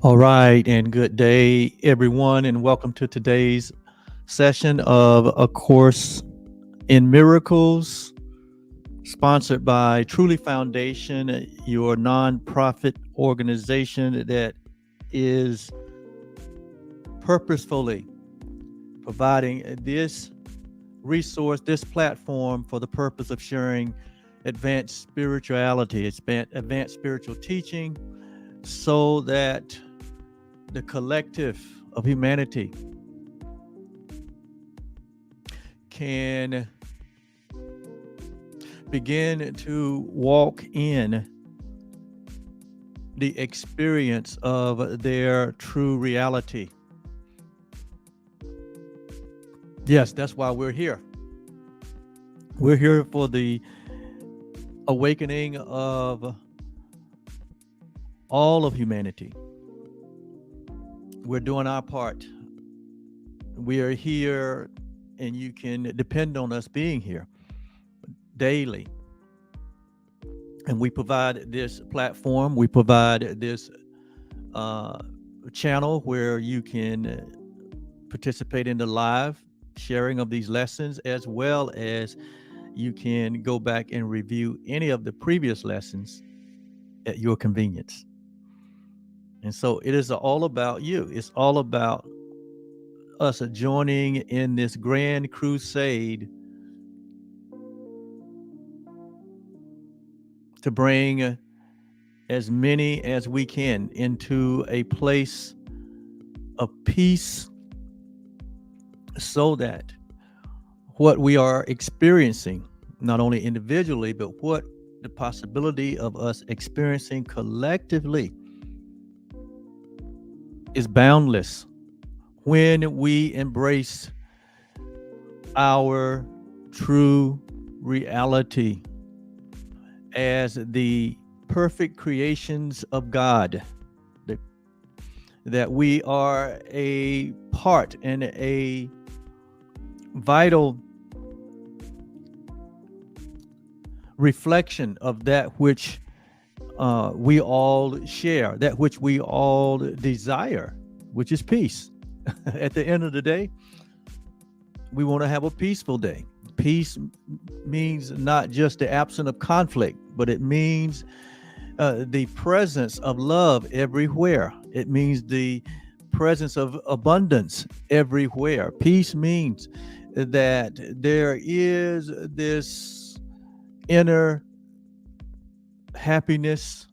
All right, and good day, everyone, and welcome to today's session of A Course in Miracles, sponsored by Truly Foundation, your nonprofit organization that is purposefully providing this resource, this platform for the purpose of sharing advanced spirituality, advanced spiritual teaching, so that the collective of humanity can begin to walk in the experience of their true reality. Yes, that's why we're here. We're here for the awakening of all of humanity. We're doing our part. We are here, and you can depend on us being here daily. And we provide this platform, we provide this channel where you can participate in the live sharing of these lessons, as well as you can go back and review any of the previous lessons at your convenience. And so it is all about you. It's all about us joining in this grand crusade to bring as many as we can into a place of peace, so that what we are experiencing, not only individually, but what the possibility of us experiencing collectively, is boundless when we embrace our true reality as the perfect creations of God, that we are a part and a vital reflection of that which we all share, that which we all desire, which is peace. At the end of the day, we want to have a peaceful day. Peace means not just the absence of conflict, but it means the presence of love everywhere. It means the presence of abundance everywhere. Peace means that there is this inner happiness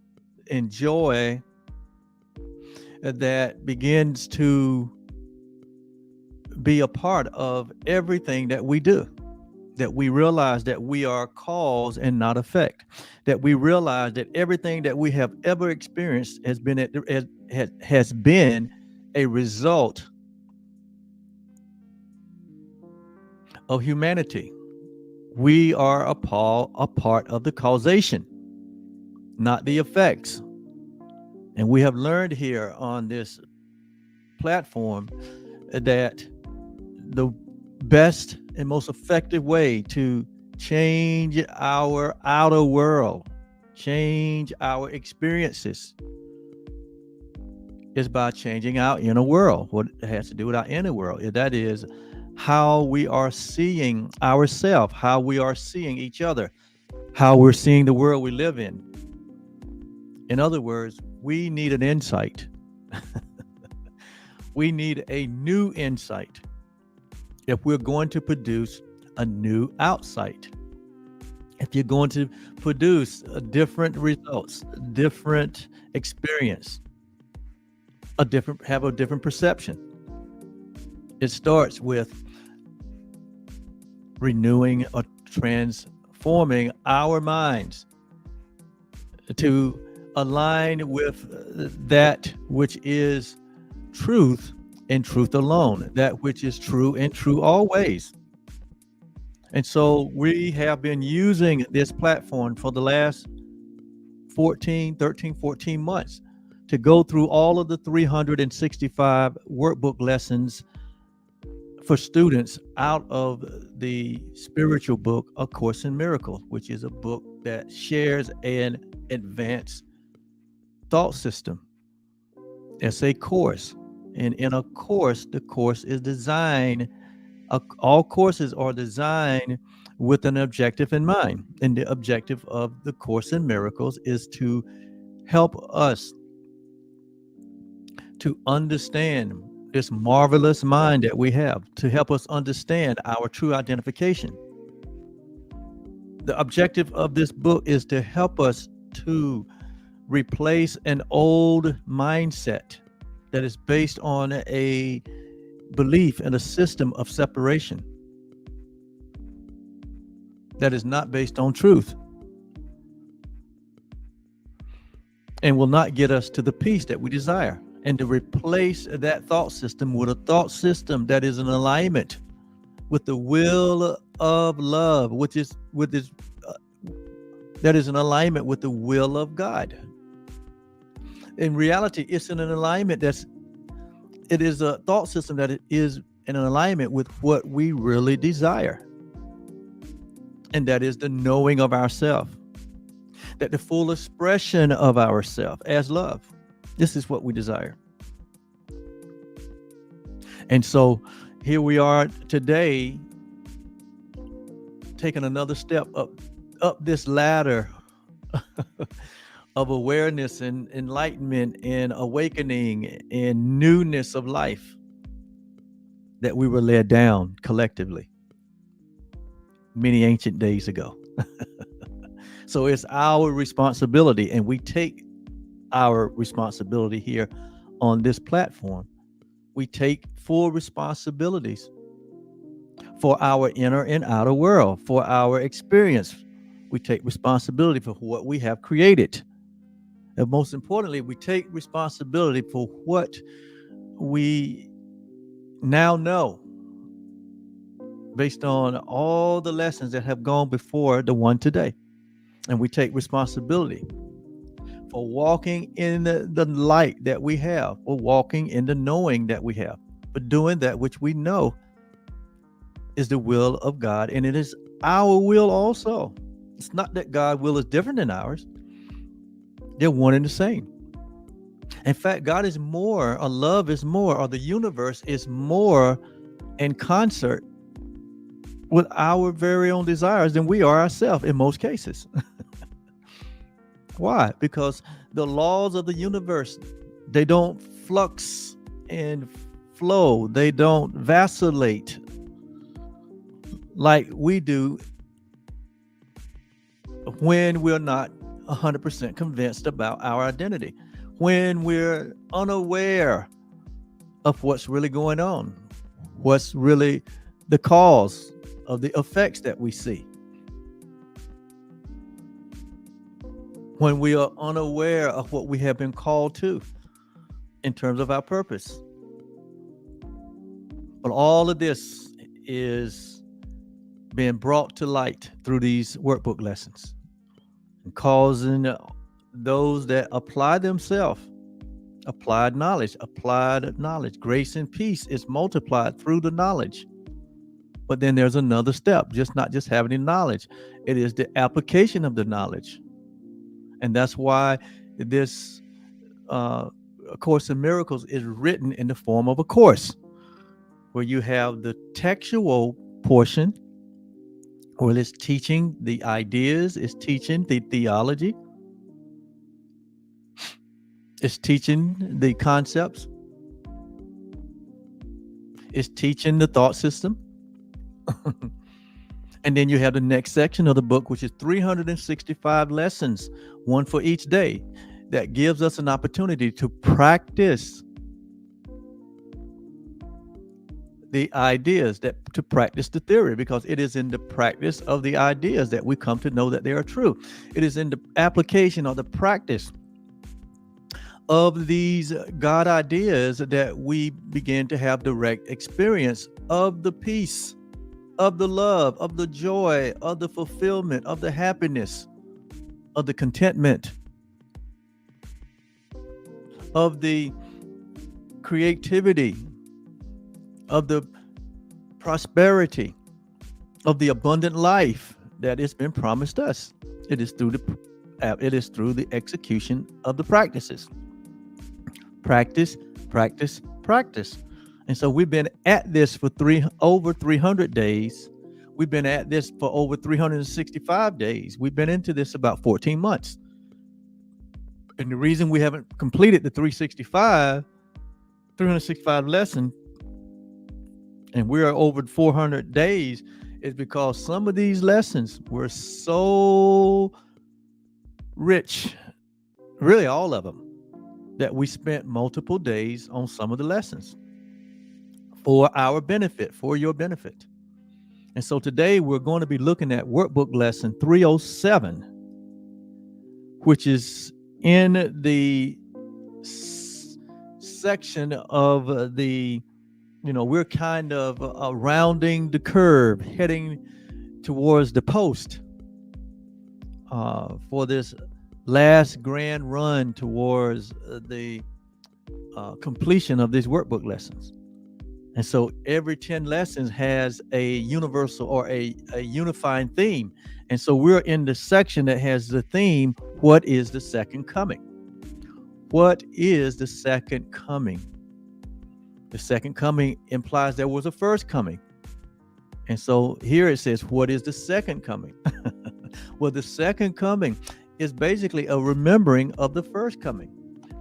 and joy that begins to be a part of everything that we do. That we realize that we are cause and not effect. That we realize that everything that we have ever experienced has been a result of humanity. We are a part of the causation, not the effects. And we have learned here on this platform that the best and most effective way to change our outer world, change our experiences, is by changing our inner world. What it has to do with our inner world, that is how we are seeing ourselves, how we are seeing each other, how we're seeing the world we live in. In other words, we need an insight. We need a new insight if we're going to produce a new outsight. If you're going to produce different results, different experience, have a different perception. It starts with renewing or transforming our minds to align with that which is truth and truth alone, that which is true and true always. And so we have been using this platform for the last 14 months to go through all of the 365 workbook lessons for students out of the spiritual book, A Course in Miracles, which is a book that shares an advanced thought system It's a course. And in a course, the course is designed, all courses are designed with an objective in mind. And the objective of the Course in Miracles is to help us to understand this marvelous mind that we have, to help us understand our true identification. The objective of this book is to help us to replace an old mindset that is based on a belief in a system of separation that is not based on truth and will not get us to the peace that we desire, and to replace that thought system with a thought system that is in alignment with the will of love, which is that is in alignment with the will of God. In reality, it's in an alignment it is a thought system that is in an alignment with what we really desire. And that is the knowing of ourself, that the full expression of ourself as love. This is what we desire. And so here we are today, taking another step up this ladder of awareness and enlightenment and awakening and newness of life that we were led down collectively many ancient days ago. So it's our responsibility, and we take our responsibility here on this platform. We take full responsibilities for our inner and outer world, for our experience. We take responsibility for what we have created. And most importantly, we take responsibility for what we now know based on all the lessons that have gone before the one today. And we take responsibility for walking in the light that we have, for walking in the knowing that we have, for doing that which we know is the will of God, and it is our will also. It's not that God's will is different than ours. They're one and the same. In fact, God is more, or love is more, or the universe is more in concert with our very own desires than we are ourselves in most cases. Why? Because the laws of the universe, they don't flux and flow. They don't vacillate like we do when we're not 100% convinced about our identity, when we're unaware of what's really going on, what's really the cause of the effects that we see, when we are unaware of what we have been called to in terms of our purpose. But all of this is being brought to light through these workbook lessons, and causing those that apply themselves, applied knowledge, grace and peace is multiplied through the knowledge. But then there's another step, not just having the knowledge. It is the application of the knowledge. And that's why this Course in Miracles is written in the form of a course, where you have the textual portion, where it's teaching the ideas, it's teaching the theology, it's teaching the concepts, it's teaching the thought system. And then you have the next section of the book, which is 365 lessons, one for each day, that gives us an opportunity to practice the ideas, to practice the theory, because it is in the practice of the ideas that we come to know that they are true. It is in the application or the practice of these God ideas that we begin to have direct experience of the peace, of the love, of the joy, of the fulfillment, of the happiness, of the contentment, of the creativity, of the prosperity, of the abundant life that has been promised us. It is through the execution of the practices. Practice, practice, practice. And so we've been at this for over 300 days. We've been at this for over 365 days. We've been into this about 14 months. And the reason we haven't completed the 365 lesson, and we're over 400 days, is because some of these lessons were so rich, really all of them, that we spent multiple days on some of the lessons for our benefit, for your benefit. And so today we're going to be looking at workbook lesson 307, which is in the section of the, we're kind of rounding the curve, heading towards the post for this last grand run towards the completion of these workbook lessons. And so every 10 lessons has a universal or a unifying theme. And so we're in the section that has the theme, what is the second coming? What is the second coming? The second coming implies there was a first coming. And so here it says, what is the second coming? Well, the second coming is basically a remembering of the first coming,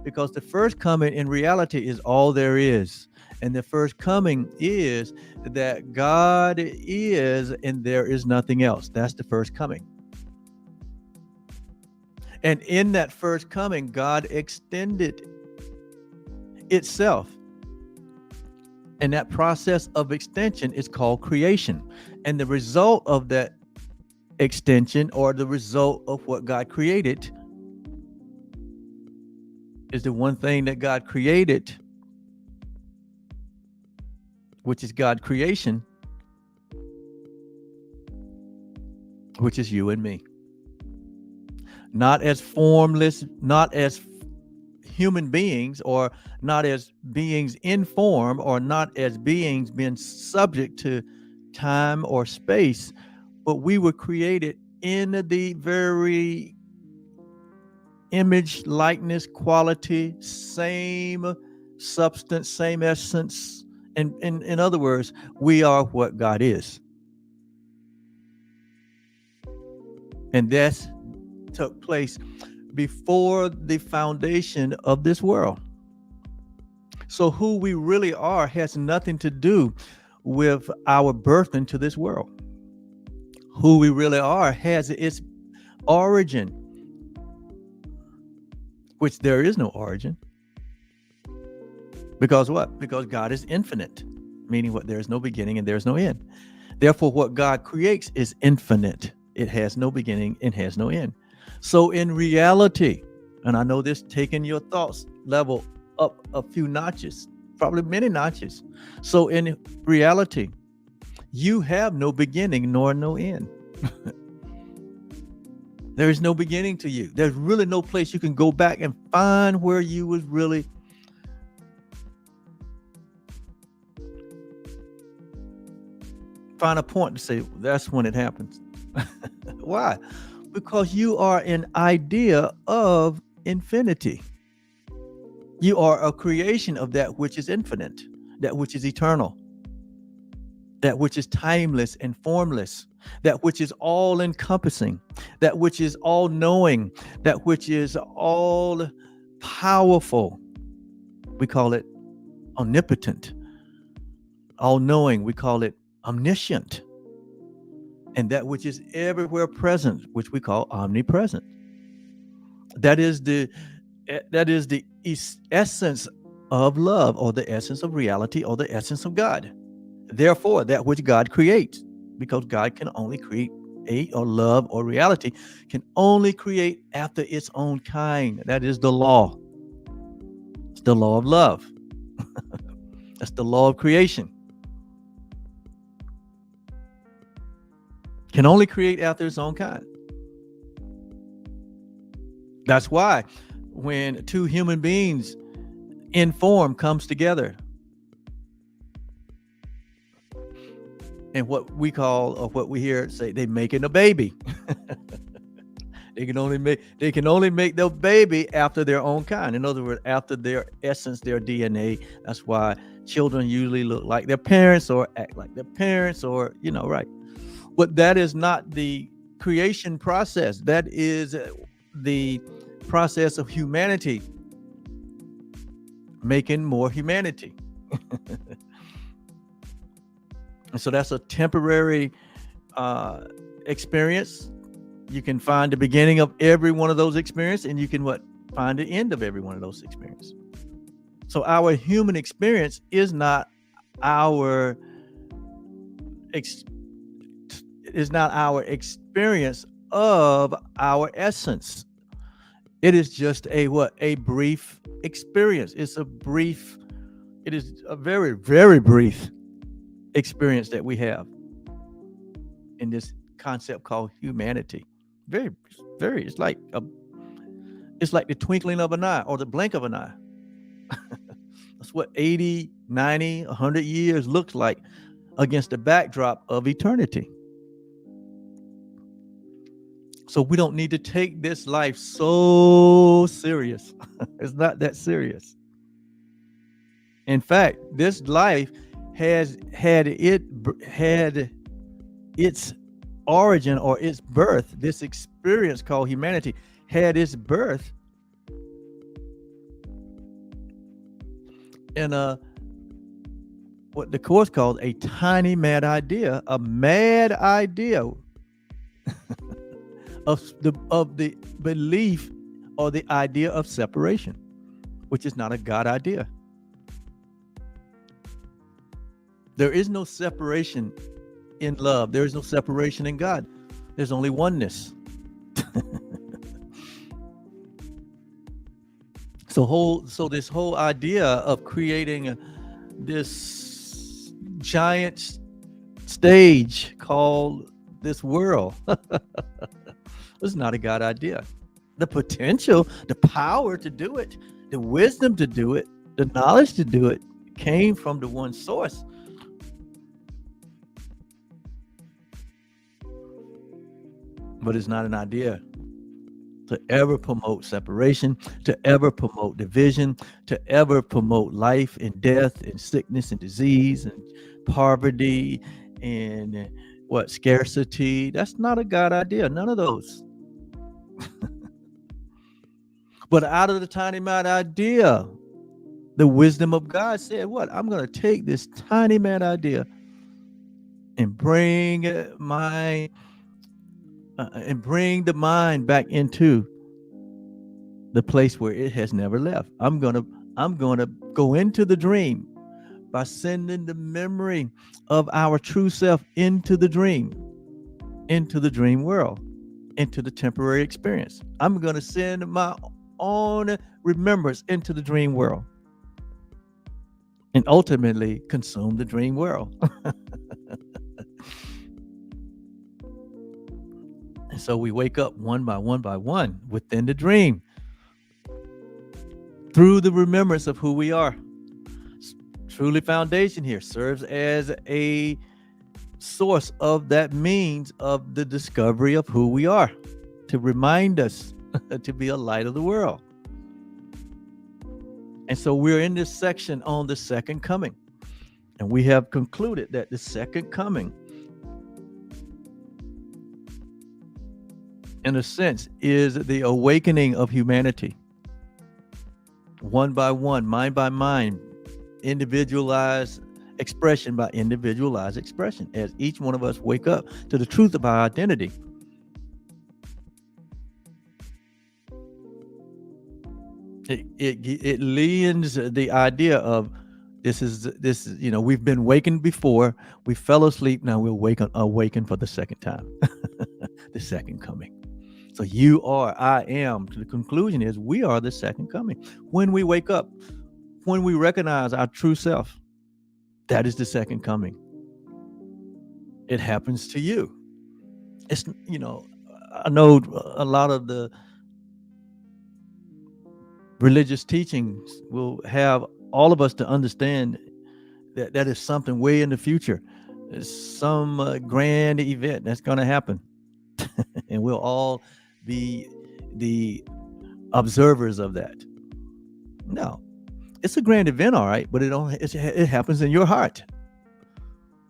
because the first coming in reality is all there is. And the first coming is that God is and there is nothing else. That's the first coming. And in that first coming, God extended itself. And that process of extension is called creation. And the result of that extension, or the result of what God created, is the one thing that God created, which is God creation, which is you and me. Not as formless, not as human beings, or not as beings in form, or not as beings being subject to time or space, but we were created in the very image, likeness, quality, same substance, same essence. And in other words, we are what God is. And that took place before the foundation of this world. So who we really are has nothing to do with our birth into this world. Who we really are has its origin, which there is no origin. Because what? Because God is infinite, meaning what? There is no beginning and there is no end. Therefore, what God creates is infinite. It has no beginning and has no end. So in reality, and I know this taking your thoughts level up a few notches, probably many notches. So in reality, you have no beginning nor no end. There is no beginning to you. There's really no place you can go back and find where you was really find a point to say that's when it happens. Why? Because you are an idea of infinity. You are a creation of that which is infinite, that which is eternal, that which is timeless and formless, that which is all encompassing, that which is all knowing, that which is all powerful. We call it omnipotent. All knowing, we call it omniscient. And that which is everywhere present, which we call omnipresent. That is the essence of love, or the essence of reality, or the essence of God. Therefore, that which God creates, because God can only create or love or reality, can only create after its own kind. That is the law. It's the law of love. That's the law of creation. Can only create after its own kind. That's why when two human beings in form comes together, and what we call, or what we hear say, they making a baby. They can only make their baby after their own kind. In other words, after their essence, their DNA. That's why children usually look like their parents or act like their parents, or right. But that is not the creation process. That is the process of humanity making more humanity. And so that's a temporary experience. You can find the beginning of every one of those experiences, and you can find the end of every one of those experiences. So our human experience is not our experience of our essence. It is just a brief experience. It is a very, very brief experience that we have in this concept called humanity. Very, very, it's like the twinkling of an eye or the blink of an eye. That's what 80, 90, 100 years looks like against the backdrop of eternity. So we don't need to take this life so serious. It's not that serious. In fact, this life had its origin or its birth. This experience called humanity had its birth in what the Course calls a tiny mad idea, a mad idea of the belief or the idea of separation, which is not a God idea. There is no separation in love. There is no separation in God. There's only oneness. So this whole idea of creating this giant stage called this world was not a God idea. The potential, the power to do it, the wisdom to do it, the knowledge to do it came from the one source. But it's not an idea to ever promote separation, to ever promote division, to ever promote life and death and sickness and disease and poverty and scarcity. That's not a God idea. None of those. But out of the tiny mad idea, the wisdom of God said, I'm going to take this tiny mad idea and bring the mind back into the place where it has never left. I'm going to go into the dream by sending the memory of our true self into the dream world, into the temporary experience. I'm going to send my own remembrance into the dream world and ultimately consume the dream world. And so we wake up one by one within the dream through the remembrance of who we are. Truly Foundation here serves as a source of that means of the discovery of who we are, to remind us to be a light of the world. And so we're in this section on the second coming. And we have concluded that the second coming, in a sense, is the awakening of humanity. One by one, mind by mind, individualized expression by individualized expression, as each one of us wake up to the truth of our identity. It lends the idea of this is we've been wakened before, we fell asleep, now we'll awaken for the second time. The second coming. So you are, I am, to the conclusion is we are the second coming. When we wake up, when we recognize our true self, that is the second coming. It happens to you. It's, I know a lot of the religious teachings will have all of us to understand that that is something way in the future. It's some grand event that's going to happen. And we'll all be the observers of that. No, it's a grand event, all right, but it happens in your heart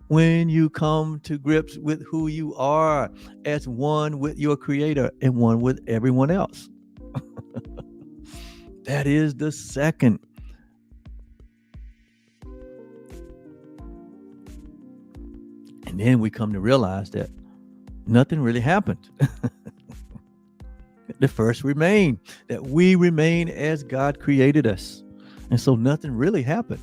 when you come to grips with who you are as one with your Creator and one with everyone else. That is the second. And then we come to realize that nothing really happened. The first remain, that we remain as God created us. And so nothing really happened.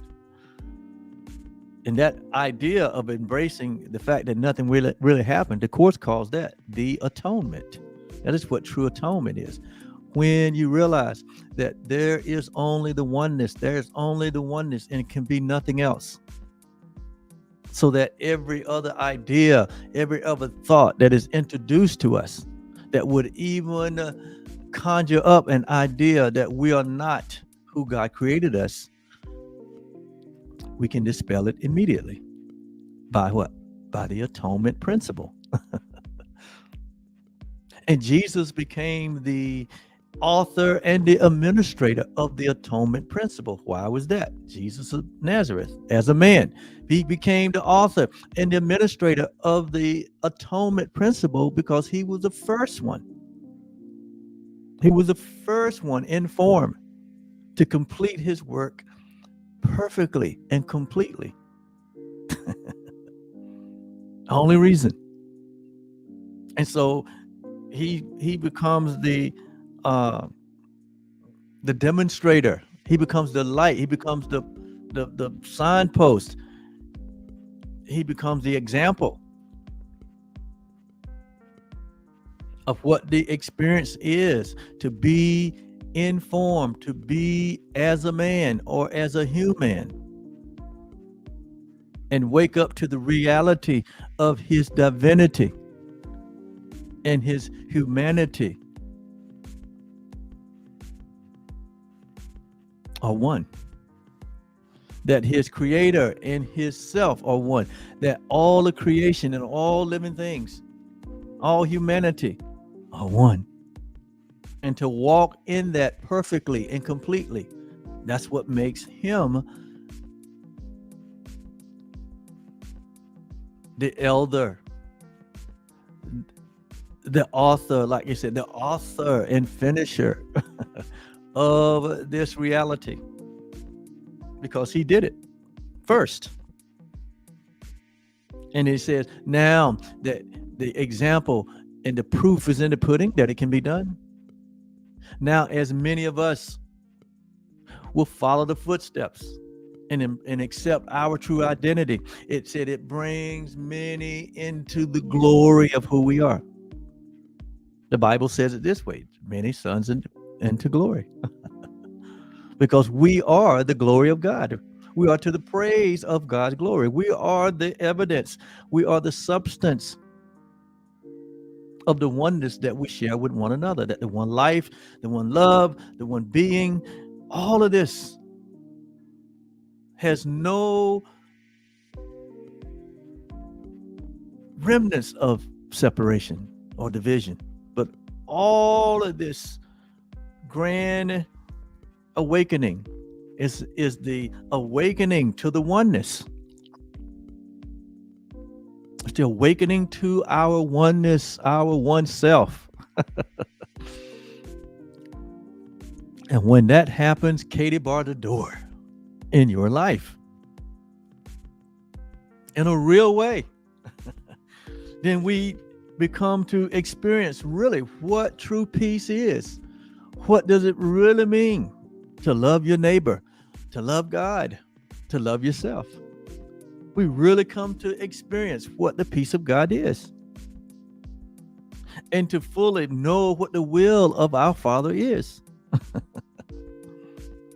And that idea of embracing the fact that nothing really happened, the Course calls that the atonement. That is what true atonement is. When you realize that there is only the oneness, there's only the oneness, and it can be nothing else. So that every other idea, every other thought that is introduced to us that would even conjure up an idea that we are not who God created us, we can dispel it immediately. By what? By the atonement principle. And Jesus became the author and the administrator of the atonement principle. Why was that? Jesus of Nazareth, as a man, he became the author and the administrator of the atonement principle because he was the first one. He was the first one in form to complete his work perfectly and completely. Only reason. And so he becomes the demonstrator. He becomes the light. He becomes the signpost. He becomes the example of what the experience is to be informed, to be as a man or as a human, and wake up to the reality of his divinity and his humanity are one. That his creator and his self are one. That all the creation and all living things, all humanity are one. And to walk in that perfectly and completely, that's what makes him the elder, the author, like you said, the author and finisher of this reality, because he did it first. And he says, now that the example and the proof is in the pudding that it can be done, now as many of us will follow the footsteps and accept our true identity, it said it brings many into the glory of who we are. The Bible says it this way: many sons into glory. Because we are the glory of God. We are to the praise of God's glory. We are the evidence. We are the substance of the oneness that we share with one another. That the one life, the one love, the one being, all of this has no remnants of separation or division, but all of this grand awakening is the awakening to the oneness. It's the awakening to our oneness, our one self. And when that happens, Katie bar the door in your life in a real way, then we become to experience really what true peace is. What does it really mean to love your neighbor, to love God, to love yourself? We really come to experience what the peace of God is, and to fully know what the will of our Father is.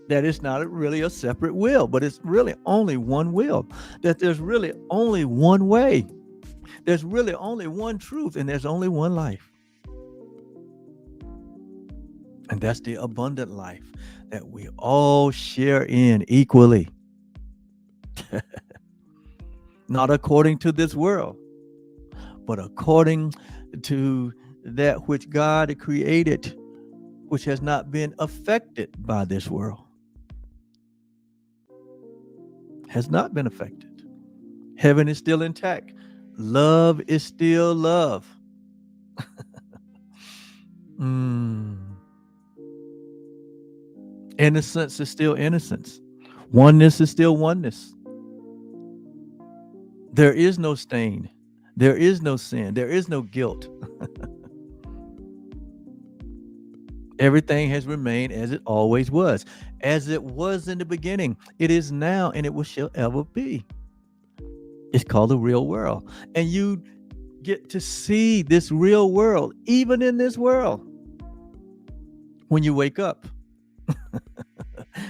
That it's not really a separate will, but it's really only one will. That there's really only one way. There's really only one truth, and there's only one life. And that's the abundant life that we all share in equally. Not according to this world, but according to that which God created, which has not been affected by this world. Has not been affected. Heaven is still intact. Love is still love. Innocence is still innocence. Oneness is still oneness. There is no stain. There is no sin. There is no guilt. Everything has remained as it always was. As it was in the beginning, it is now, and it will shall ever be. It's called the real world. And you get to see this real world, even in this world, when you wake up.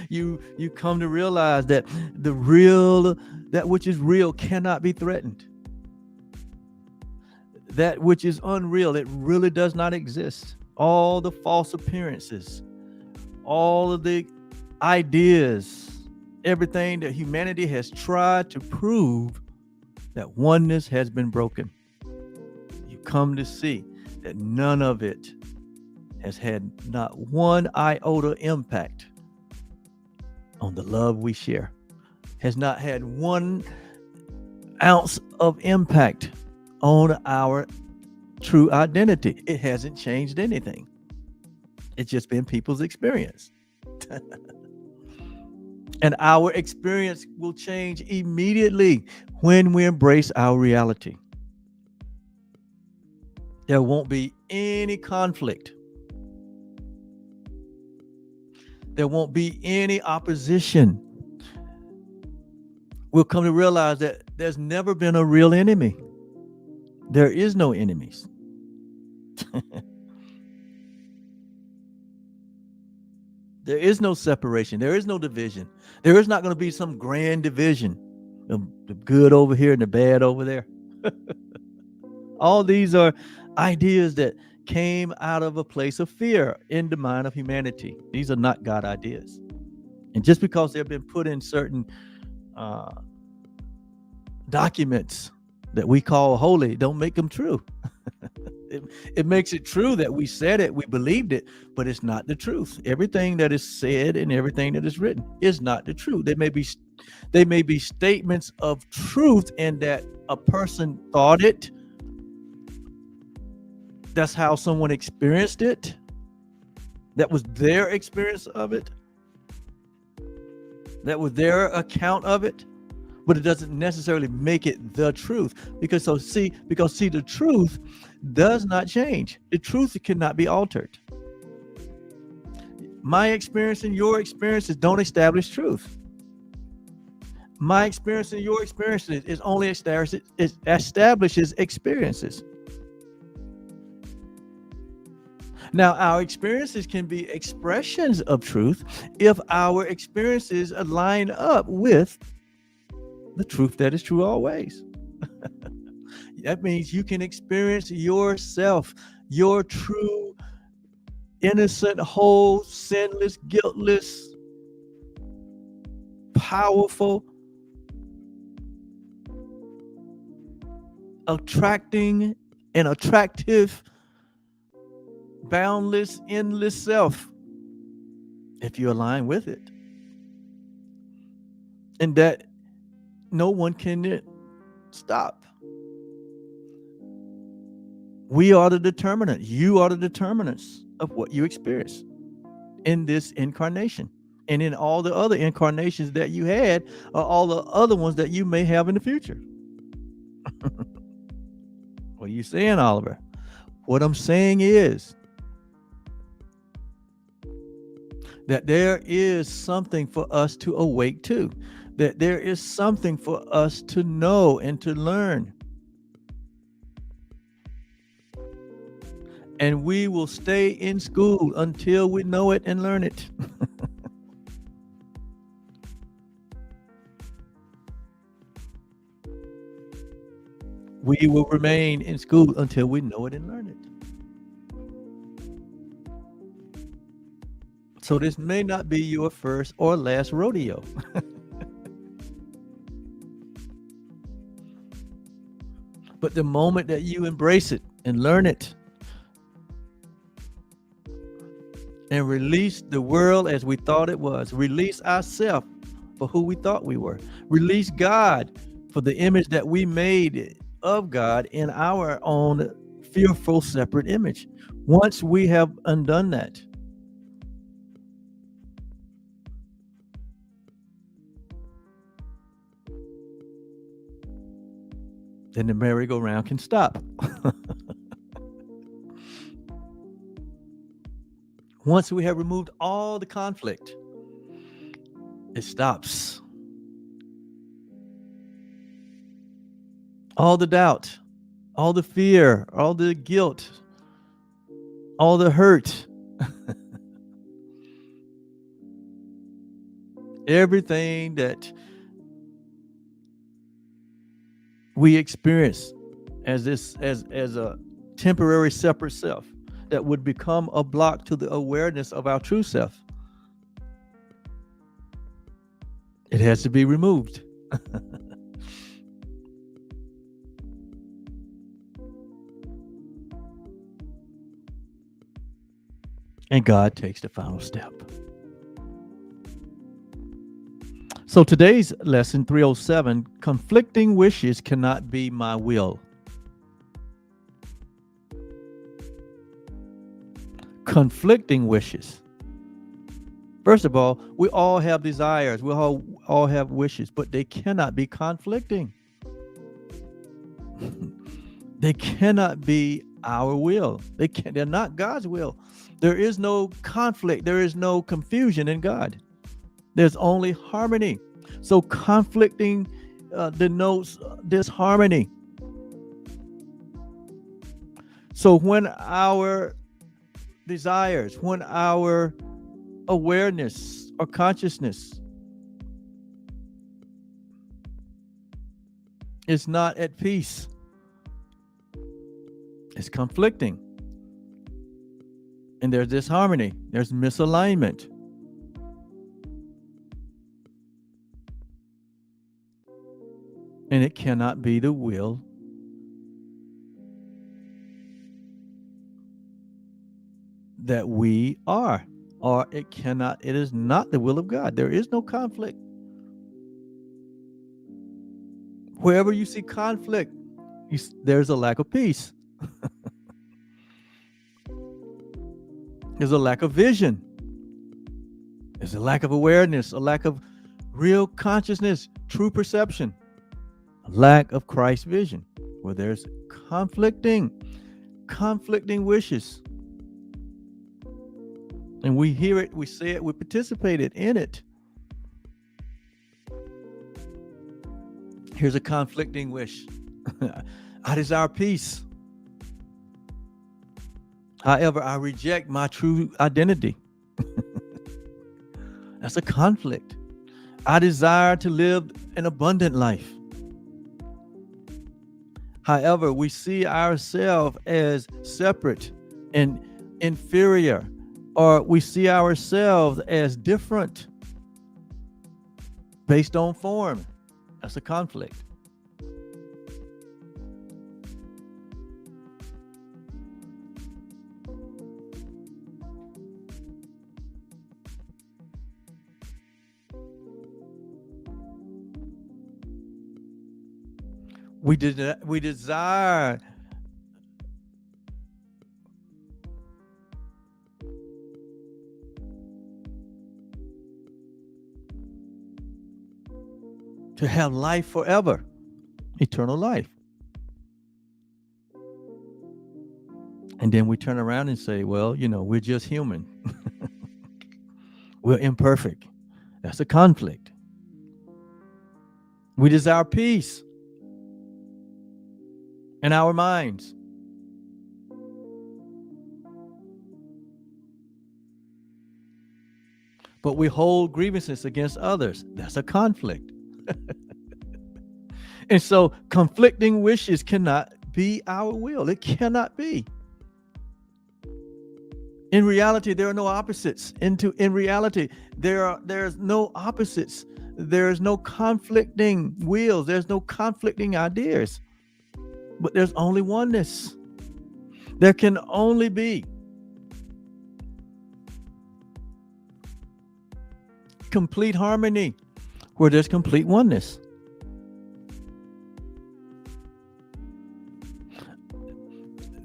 You come to realize that that which is real cannot be threatened. That which is unreal, it really does not exist. All the false appearances, all of the ideas, everything that humanity has tried to prove that oneness has been broken. You come to see that none of it has had not one iota impact on the love we share, has not had 1 ounce of impact on our true identity. It hasn't changed anything. It's just been people's experience. And our experience will change immediately when we embrace our reality. There won't be any conflict. There won't be any opposition. We'll come to realize that there's never been a real enemy. There is no enemies. There is no separation. There is no division. There is not going to be some grand division of the good over here and the bad over there. All these are ideas that came out of a place of fear in the mind of humanity. These are not God ideas. And just because they've been put in certain documents that we call holy, don't make them true. It makes it true that we said it, we believed it, but it's not the truth. Everything that is said and everything that is written is not the truth. They may be statements of truth in that a person thought it. That's how someone experienced it. That was their experience of it. That was their account of it. But it doesn't necessarily make it the truth. Because the truth does not change. The truth cannot be altered. My experience and your experiences don't establish truth. My experience and your experiences is only establishes experiences. Now, our experiences can be expressions of truth if our experiences align up with the truth that is true always. That means you can experience yourself, your true, innocent, whole, sinless, guiltless, powerful, attracting and attractive, boundless, endless self, if you align with it. And that no one can stop. We are the determinant. You are the determinants of what you experience in this incarnation and in all the other incarnations that you had, or all the other ones that you may have in the future. What are you saying, Oliver? What I'm saying is that there is something for us to awake to, that there is something for us to know and to learn. And we will stay in school until we know it and learn it. We will remain in school until we know it and learn it. So this may not be your first or last rodeo. But the moment that you embrace it and learn it and release the world as we thought it was. Release ourselves for who we thought we were. Release God for the image that we made of God in our own fearful separate image. Once we have undone that, then the merry-go-round can stop. Once we have removed all the conflict, it stops. All the doubt, all the fear, all the guilt, all the hurt, everything that we experience as a temporary separate self that would become a block to the awareness of our true self. It has to be removed. And God takes the final step. So today's lesson 307, conflicting wishes cannot be my will. Conflicting wishes. First of all, we all have desires. We all have wishes, but they cannot be conflicting. They cannot be our will. They're not God's will. There is no conflict. There is no confusion in God. There's only harmony. So conflicting denotes disharmony. So when our desires, when our awareness or consciousness is not at peace, it's conflicting. And there's disharmony, there's misalignment. And it cannot be the will that we are, or it is not the will of God. There is no conflict. Wherever you see conflict, there's a lack of peace. There's a lack of vision. There's a lack of awareness, a lack of real consciousness, true perception, a lack of Christ vision, where there's conflicting wishes. And we hear it, we say it, we participated in it. Here's a conflicting wish. I desire peace. However, I reject my true identity. That's a conflict. I desire to live an abundant life. However, we see ourselves as separate and inferior, or we see ourselves as different based on form. That's a conflict. We desire to have life forever, eternal life. And then we turn around and say, well, we're just human. We're imperfect. That's a conflict. We desire peace in our minds. But we hold grievances against others. That's a conflict. And so conflicting wishes cannot be our will. It cannot be. In reality, there are no opposites. In reality, there's no opposites. There's no conflicting wills. There's no conflicting ideas. But there's only oneness. There can only be complete harmony where there's complete oneness.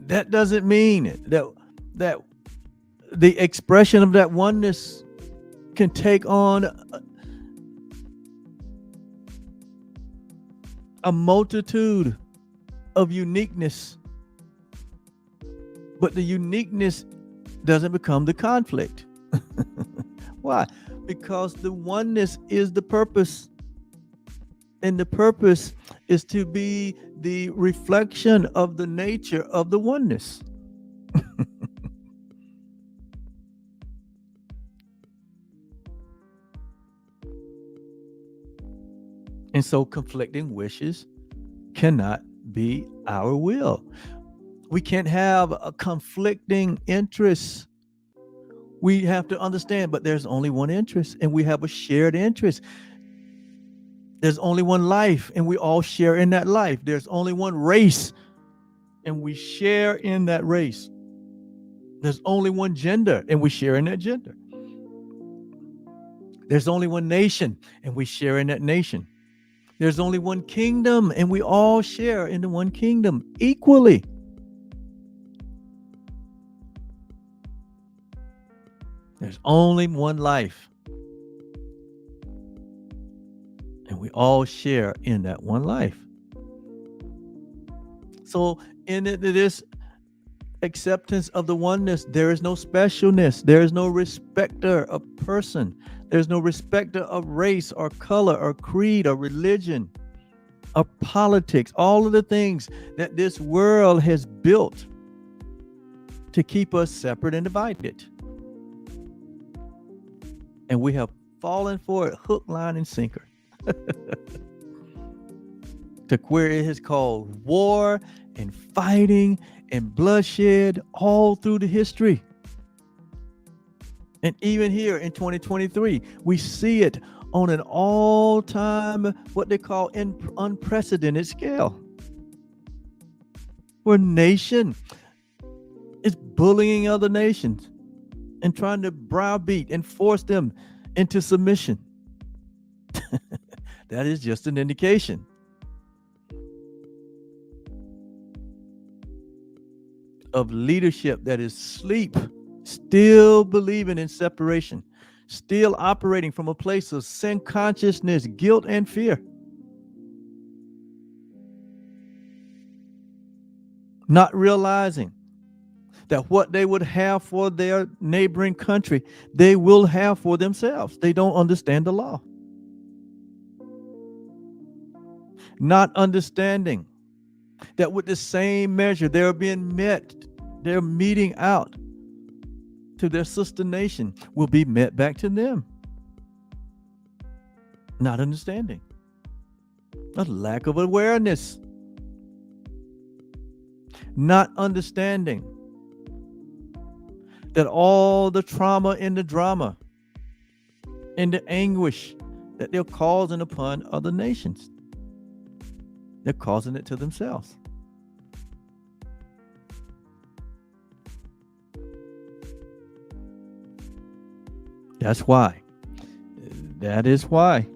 That doesn't mean that the expression of that oneness can take on a multitude of uniqueness, but the uniqueness doesn't become the conflict. Why? Because the oneness is the purpose, and the purpose is to be the reflection of the nature of the oneness. And so conflicting wishes cannot be our will. We can't have a conflicting interests. We have to understand, but there's only one interest, and we have a shared interest. There's only one life, and we all share in that life. There's only one race, and we share in that race. There's only one gender, and we share in that gender. There's only one nation, and we share in that nation. There's only one kingdom, and we all share in the one kingdom equally. There's only one life, and we all share in that one life. So in this acceptance of the oneness, there is no specialness. There is no respecter of person. There's no respecter of race or color or creed or religion or politics. All of the things that this world has built to keep us separate and divided. And we have fallen for it hook, line, and sinker. To where it is called war and fighting and bloodshed all through the history. And even here in 2023, we see it on an all-time, what they call unprecedented scale. Where nation is bullying other nations and trying to browbeat and force them into submission. That is just an indication of leadership that is asleep, still believing in separation, still operating from a place of sin consciousness, guilt, and fear. Not realizing that what they would have for their neighboring country, they will have for themselves. They don't understand the law. Not understanding that with the same measure they're being met, they're meting out to their sister nation will be met back to them. Not understanding. A lack of awareness. Not understanding that all the trauma and the drama and the anguish that they're causing upon other nations, they're causing it to themselves. That's why. That is why.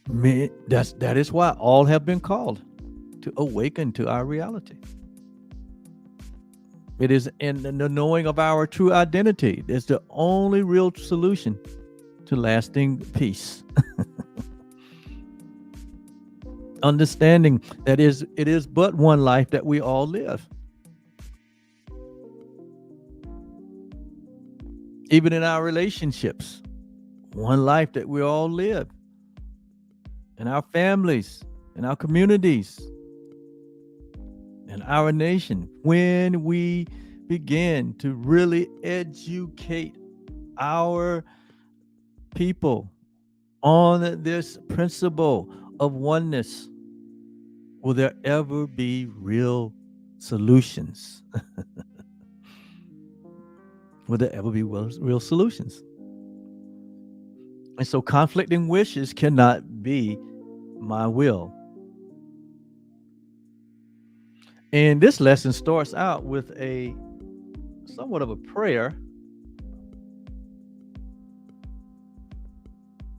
That is why all have been called to awaken to our reality. It is in the knowing of our true identity. It's the only real solution to lasting peace. Understanding that it is but one life that we all live. Even in our relationships, one life that we all live. In our families, in our communities, in our nation, when we begin to really educate our people on this principle of oneness, will there ever be real solutions? Will there ever be real solutions? And so conflicting wishes cannot be my will. And this lesson starts out with a somewhat of a prayer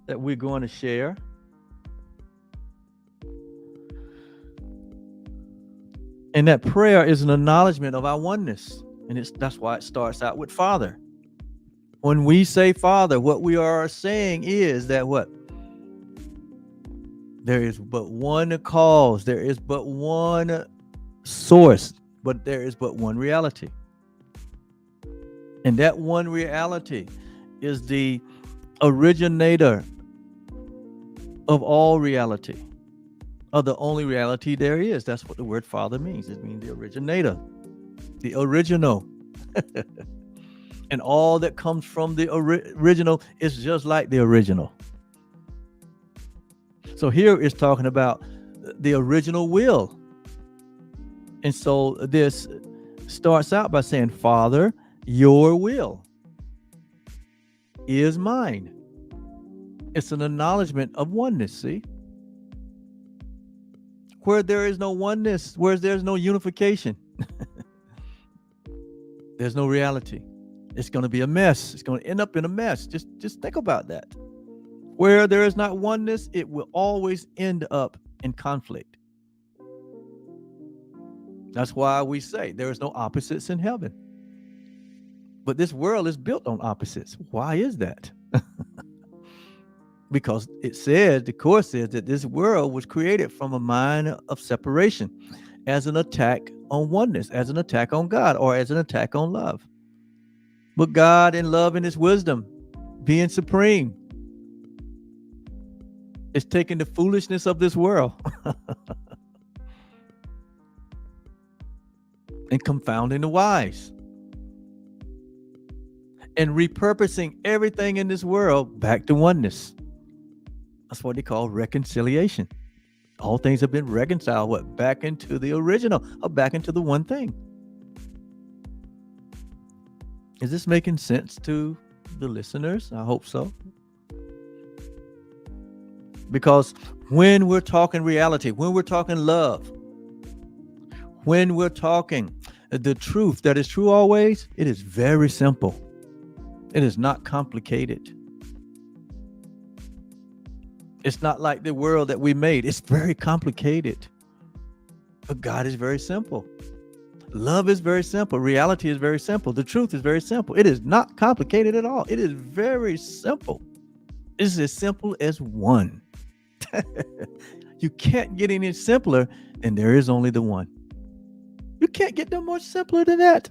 that we're going to share. And that prayer is an acknowledgement of our oneness. And that's why it starts out with Father. When we say Father, what we are saying is that what? There is but one cause, there is but one source, but there is but one reality. And that one reality is the originator of all reality, of the only reality there is. That's what the word Father means. It means the originator, the original. And all that comes from the original is just like the original. So here it's talking about the original will. And so this starts out by saying, Father, your will is mine. It's an acknowledgement of oneness, see? Where there is no oneness, where there's no unification, there's no reality. It's going to be a mess. It's going to end up in a mess. Just think about that. Where there is not oneness, it will always end up in conflict. That's why we say there is no opposites in heaven. But this world is built on opposites. Why is that? Because it says, the Course says that this world was created from a mind of separation as an attack on oneness, as an attack on God, or as an attack on love. But God in love and his wisdom, being supreme, is taking the foolishness of this world and confounding the wise and repurposing everything in this world back to oneness. That's what they call reconciliation. All things have been reconciled, back into the original, or back into the one thing. Is this making sense to the listeners? I hope so. Because when we're talking reality, when we're talking love, when we're talking the truth that is true always, it is very simple. It is not complicated. It's not like the world that we made. It's very complicated. But God is very simple. Love is very simple. Reality is very simple. The truth is very simple. It is not complicated at all. It is very simple. It's as simple as one. You can't get any simpler, and there is only the one. You can't get no more simpler than that.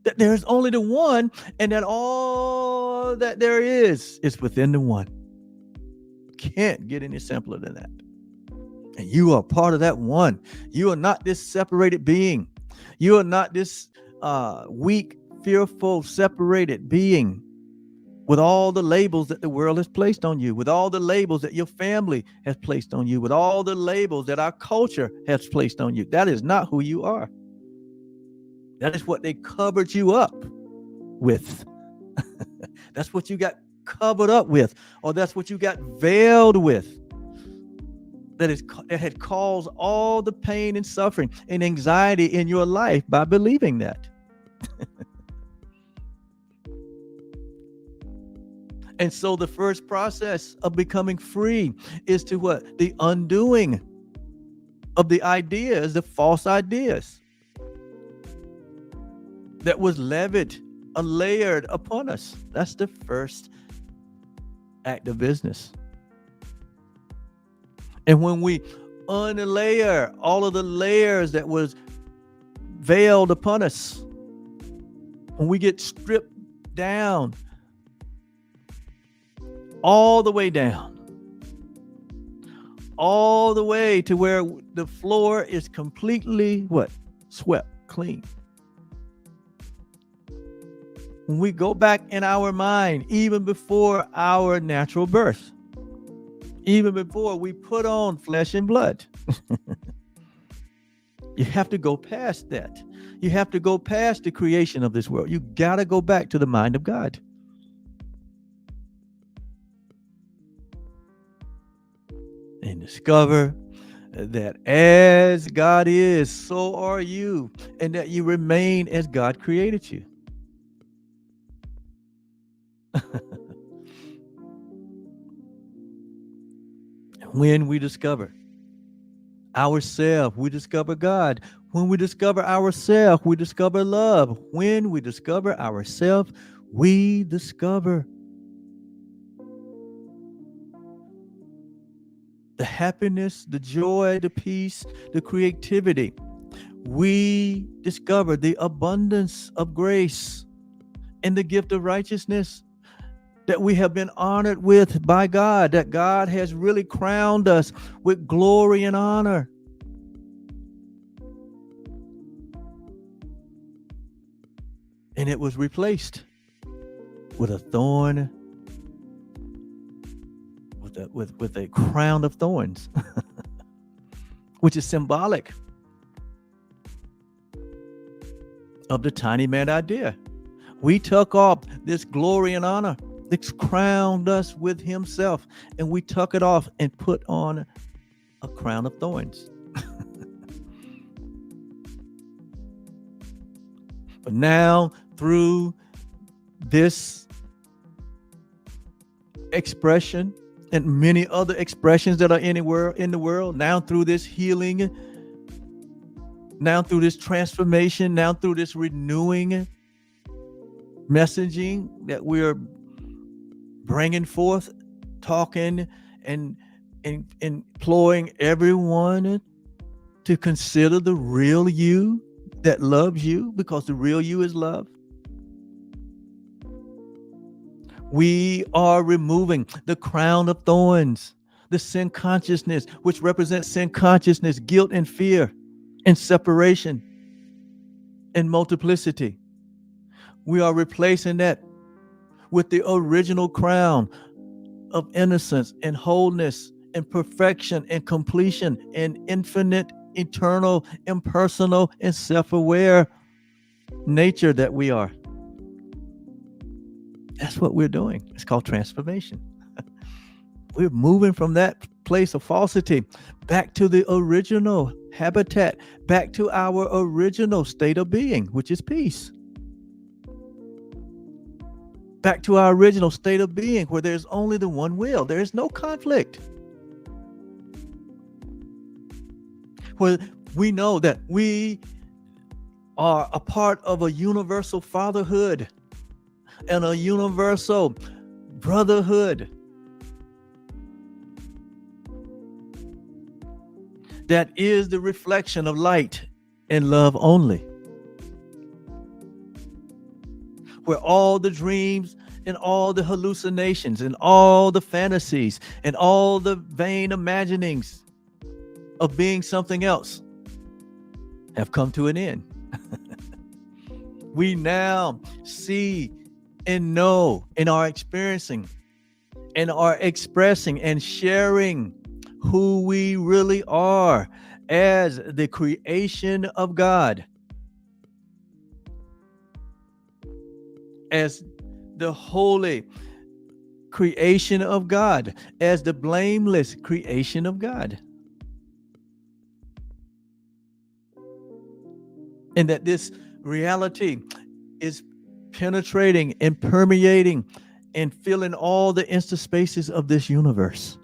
That there is only the one, and that all that there is within the one. Can't get any simpler than that. And you are part of that one. You are not this separated being. You are not this weak, fearful, separated being with all the labels that the world has placed on you, with all the labels that your family has placed on you, with all the labels that our culture has placed on you. That is not who you are. That is what they covered you up with. That's what you got covered up with, or that's what you got veiled with. That had caused all the pain and suffering and anxiety in your life by believing that. And so the first process of becoming free is to what? The undoing of the ideas, the false ideas that was levied or layered upon us. That's the first act of business. And when we unlayer all of the layers that was veiled upon us, when we get stripped down, all the way down, all the way to where the floor is completely what? Swept clean. When we go back in our mind, even before our natural birth, even before we put on flesh and blood, you have to go past that. You have to go past the creation of this world. You got to go back to the mind of God. And discover that as God is, so are you, and that you remain as God created you. When we discover ourselves, we discover God. When we discover ourselves, we discover love. When we discover ourselves, we discover the happiness, the joy, the peace, the creativity. We discover the abundance of grace and the gift of righteousness that we have been honored with by God, that God has really crowned us with glory and honor. And it was replaced with a thorn, with a crown of thorns, which is symbolic of the tiny man idea. We took off this glory and honor that's crowned us with himself, and we took it off and put on a crown of thorns. But now, through this expression and many other expressions that are anywhere in the world, now through this healing, now through this transformation, now through this renewing messaging that we're bringing forth, talking and employing everyone to consider the real you that loves you, because the real you is love. We are removing the crown of thorns, the sin consciousness, which represents sin consciousness, guilt and fear and separation and multiplicity. We are replacing that with the original crown of innocence and wholeness and perfection and completion and infinite, eternal, impersonal, and self-aware nature that we are. That's what we're doing. It's called transformation. We're moving from that place of falsity back to the original habitat, back to our original state of being, which is peace. Back to our original state of being, where there's only the one will. There is no conflict. Where we know that we are a part of a universal fatherhood and a universal brotherhood that is the reflection of light and love only. Where all the dreams and all the hallucinations and all the fantasies and all the vain imaginings of being something else have come to an end. We now see and know and are experiencing and are expressing and sharing who we really are as the creation of God, as the holy creation of God, as the blameless creation of God. And that this reality is penetrating and permeating and filling all the interspaces of this universe.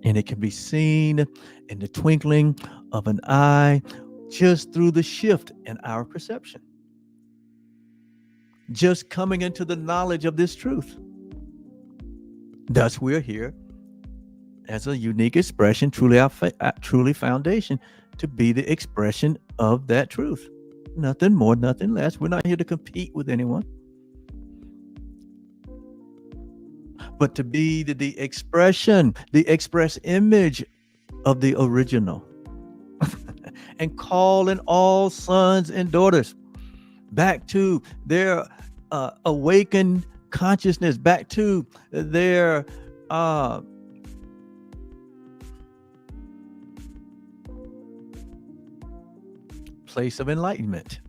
And it can be seen in the twinkling of an eye, just through the shift in our perception. Just coming into the knowledge of this truth. Thus, we're here as a unique expression, truly foundation, to be the expression of that truth. Nothing more, nothing less. We're not here to compete with anyone, but to be the expression, the express image of the original. And calling all sons and daughters back to their awakened consciousness, back to their place of enlightenment.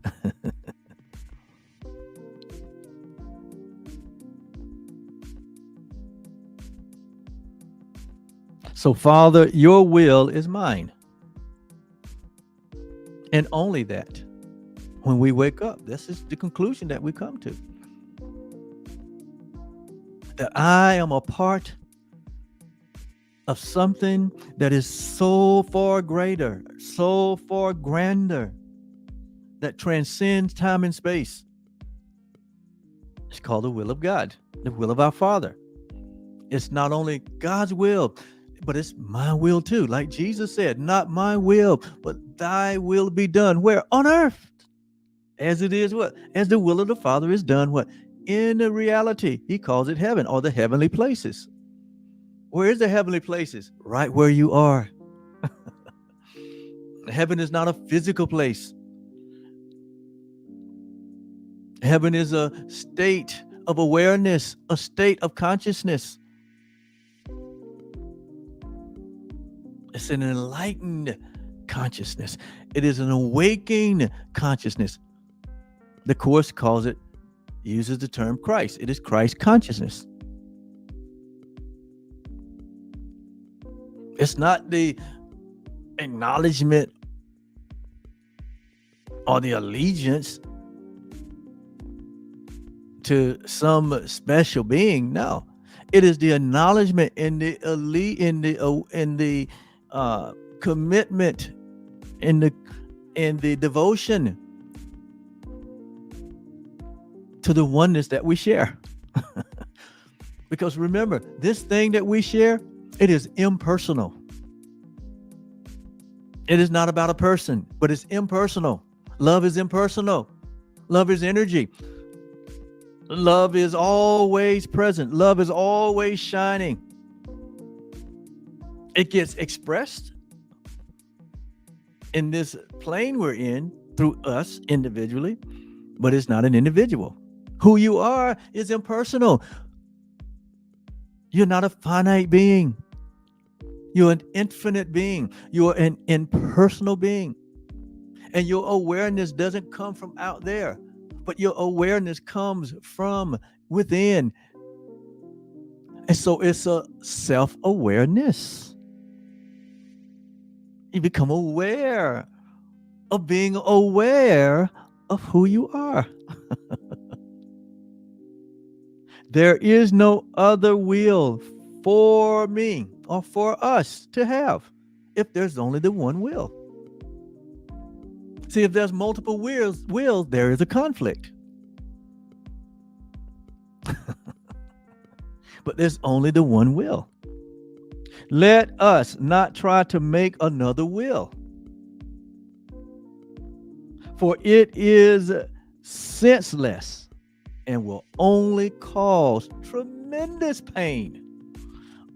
So, Father, your will is mine. And only that. When we wake up, this is the conclusion that we come to. That I am a part of something that is so far greater, so far grander, that transcends time and space. It's called the will of God, the will of our Father. It's not only God's will, but it's my will too. Like Jesus said, not my will, but thy will be done. Where? On earth. As it is what? As the will of the Father is done what? In the reality. He calls it heaven or the heavenly places. Where is the heavenly places? Right where you are. Heaven is not a physical place. Heaven is a state of awareness, a state of consciousness. It's an enlightened consciousness. It is an awakened consciousness. The Course uses the term Christ. It is Christ consciousness. It's not the acknowledgement or the allegiance to some special being. No, it is the acknowledgement in the commitment, in the devotion to the oneness that we share. Because remember, this thing that we share, it is impersonal. It is not about a person, but it's impersonal. Love is impersonal. Love is energy. Love is always present. Love is always shining. It gets expressed in this plane we're in through us individually, but it's not an individual. Who you are is impersonal. You're not a finite being. You're an infinite being. You're an impersonal being. And your awareness doesn't come from out there, but your awareness comes from within. And so it's a self-awareness. You become aware of being aware of who you are. There is no other will for me or for us to have if there's only the one will. See, if there's multiple wills, there is a conflict. But there's only the one will. Let us not try to make another will, for it is senseless and will only cause tremendous pain.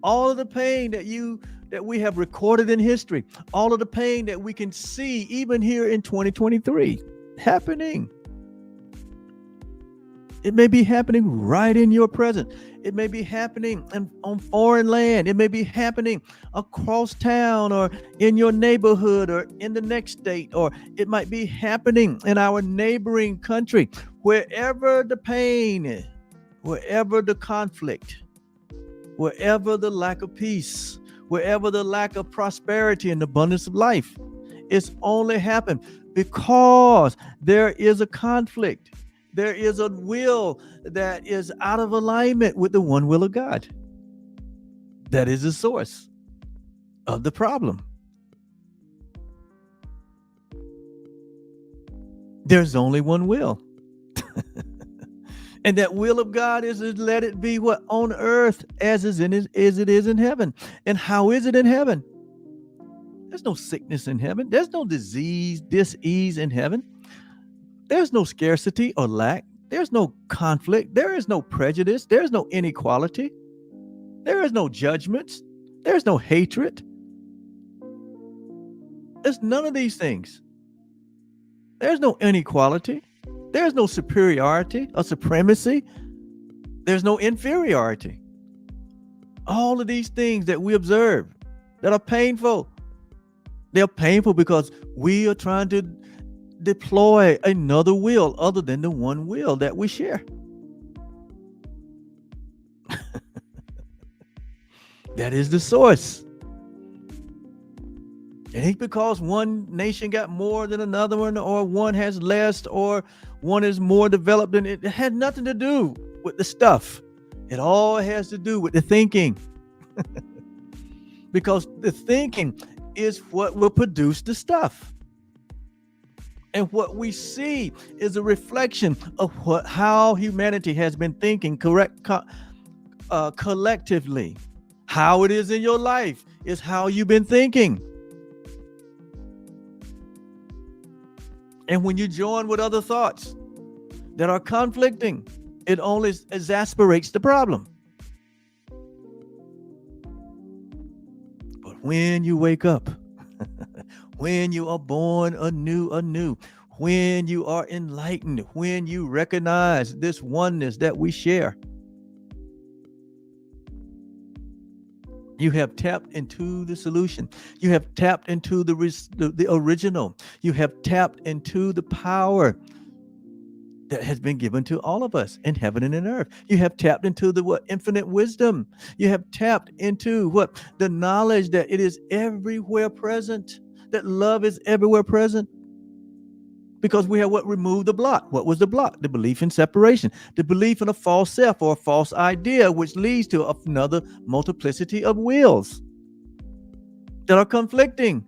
All of the pain that we have recorded in history, all of the pain that we can see even here in 2023 happening. It may be happening right in your present. It may be happening on foreign land. It may be happening across town or in your neighborhood or in the next state, or it might be happening in our neighboring country. Wherever the pain, wherever the conflict, wherever the lack of peace, wherever the lack of prosperity and abundance of life, it's only happened because there is a conflict. There is a will that is out of alignment with the one will of God. That is the source of the problem. There's only one will. And that will of God is to let it be what on earth as it is in heaven. And how is it in heaven? There's no sickness in heaven. There's no disease in heaven. There's no scarcity or lack. There's no conflict. There is no prejudice. There's no inequality. There is no judgments. There's no hatred. There's none of these things. There's no inequality. There's no superiority or supremacy. There's no inferiority. All of these things that we observe that are painful, they're painful because we are trying to deploy another will other than the one will that we share. That is the source It ain't because one nation got more than another one, or one has less, or one is more developed than it. It had nothing to do with the stuff. It all has to do with the thinking. Because the thinking is what will produce the stuff. And what we see is a reflection of how humanity has been thinking collectively. How it is in your life is how you've been thinking. And when you join with other thoughts that are conflicting, it only exasperates the problem. But when you wake up, when you are born anew, when you are enlightened, when you recognize this oneness that we share, you have tapped into the solution. You have tapped into the original. You have tapped into the power that has been given to all of us in heaven and in earth. You have tapped into the infinite wisdom. You have tapped into the knowledge that it is everywhere present, that love is everywhere present. Because we have removed the block. What was the block? The belief in separation, the belief in a false self or a false idea, which leads to another multiplicity of wills that are conflicting.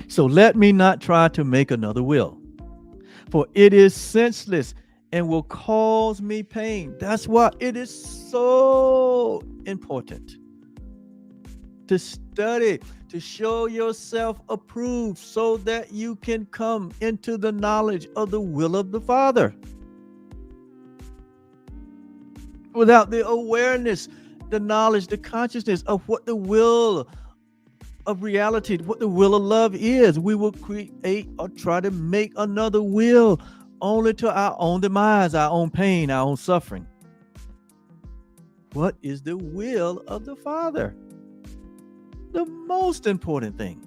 So let me not try to make another will, for it is senseless and will cause me pain. That's why it is so important to study, to show yourself approved, so that you can come into the knowledge of the will of the Father. Without the awareness, the knowledge, the consciousness of what the will of reality, what the will of love is, we will create or try to make another will, only to our own demise, our own pain, our own suffering. What is the will of the Father? The most important thing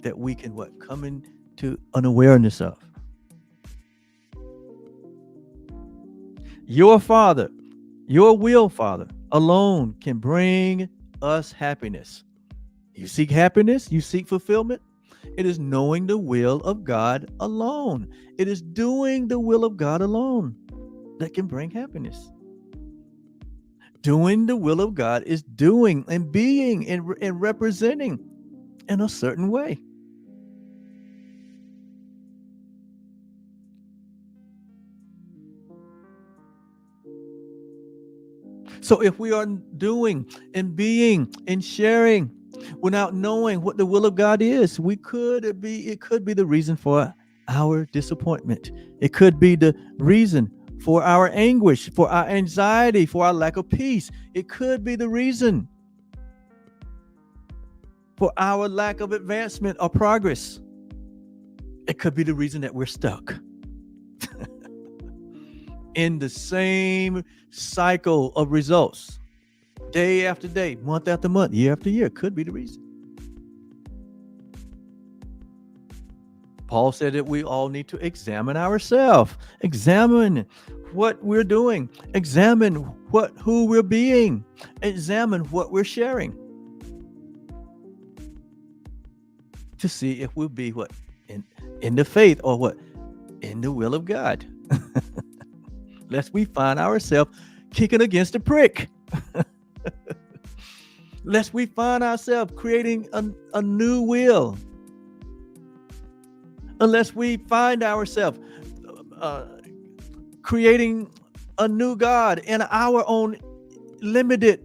that we can come into an awareness of. Your Father, your will, Father, alone can bring us happiness. You seek happiness, you seek fulfillment. It is knowing the will of God alone. It is doing the will of God alone that can bring happiness. Doing the will of God is doing and being and representing in a certain way. So if we are doing and being and sharing without knowing what the will of God is, it could be the reason for our disappointment. It could be the reason for our anguish, for our anxiety, for our lack of peace. It could be the reason for our lack of advancement or progress. It could be the reason that we're stuck in the same cycle of results, day after day, month after month, year after year. Could be the reason. Paul said that we all need to examine ourselves, examine what we're doing, examine who we're being, examine what we're sharing, to see if we'll be in the faith, or in the will of God. Lest we find ourselves kicking against a prick. Lest we find ourselves creating a new will. Unless we find ourselves creating a new God in our own limited,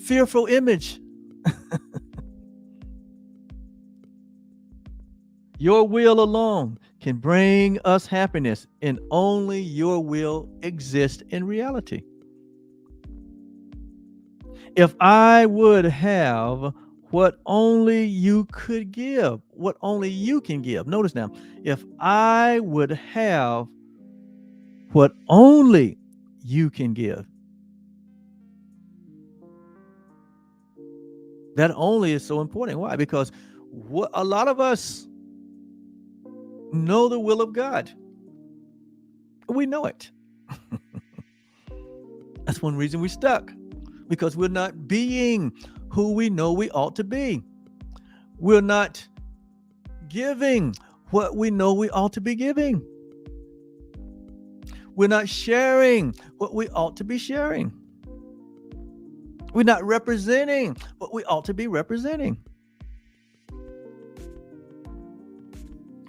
fearful image. Your will alone can bring us happiness, and only your will exists in reality. If I would have what only you could give, what only you can give. Notice now, if I would have what only you can give. That only is so important. Why? Because a lot of us know the will of God. We know it. That's one reason we're stuck, because we're not being who we know we ought to be. We're not giving what we know we ought to be giving. We're not sharing what we ought to be sharing. We're not representing what we ought to be representing.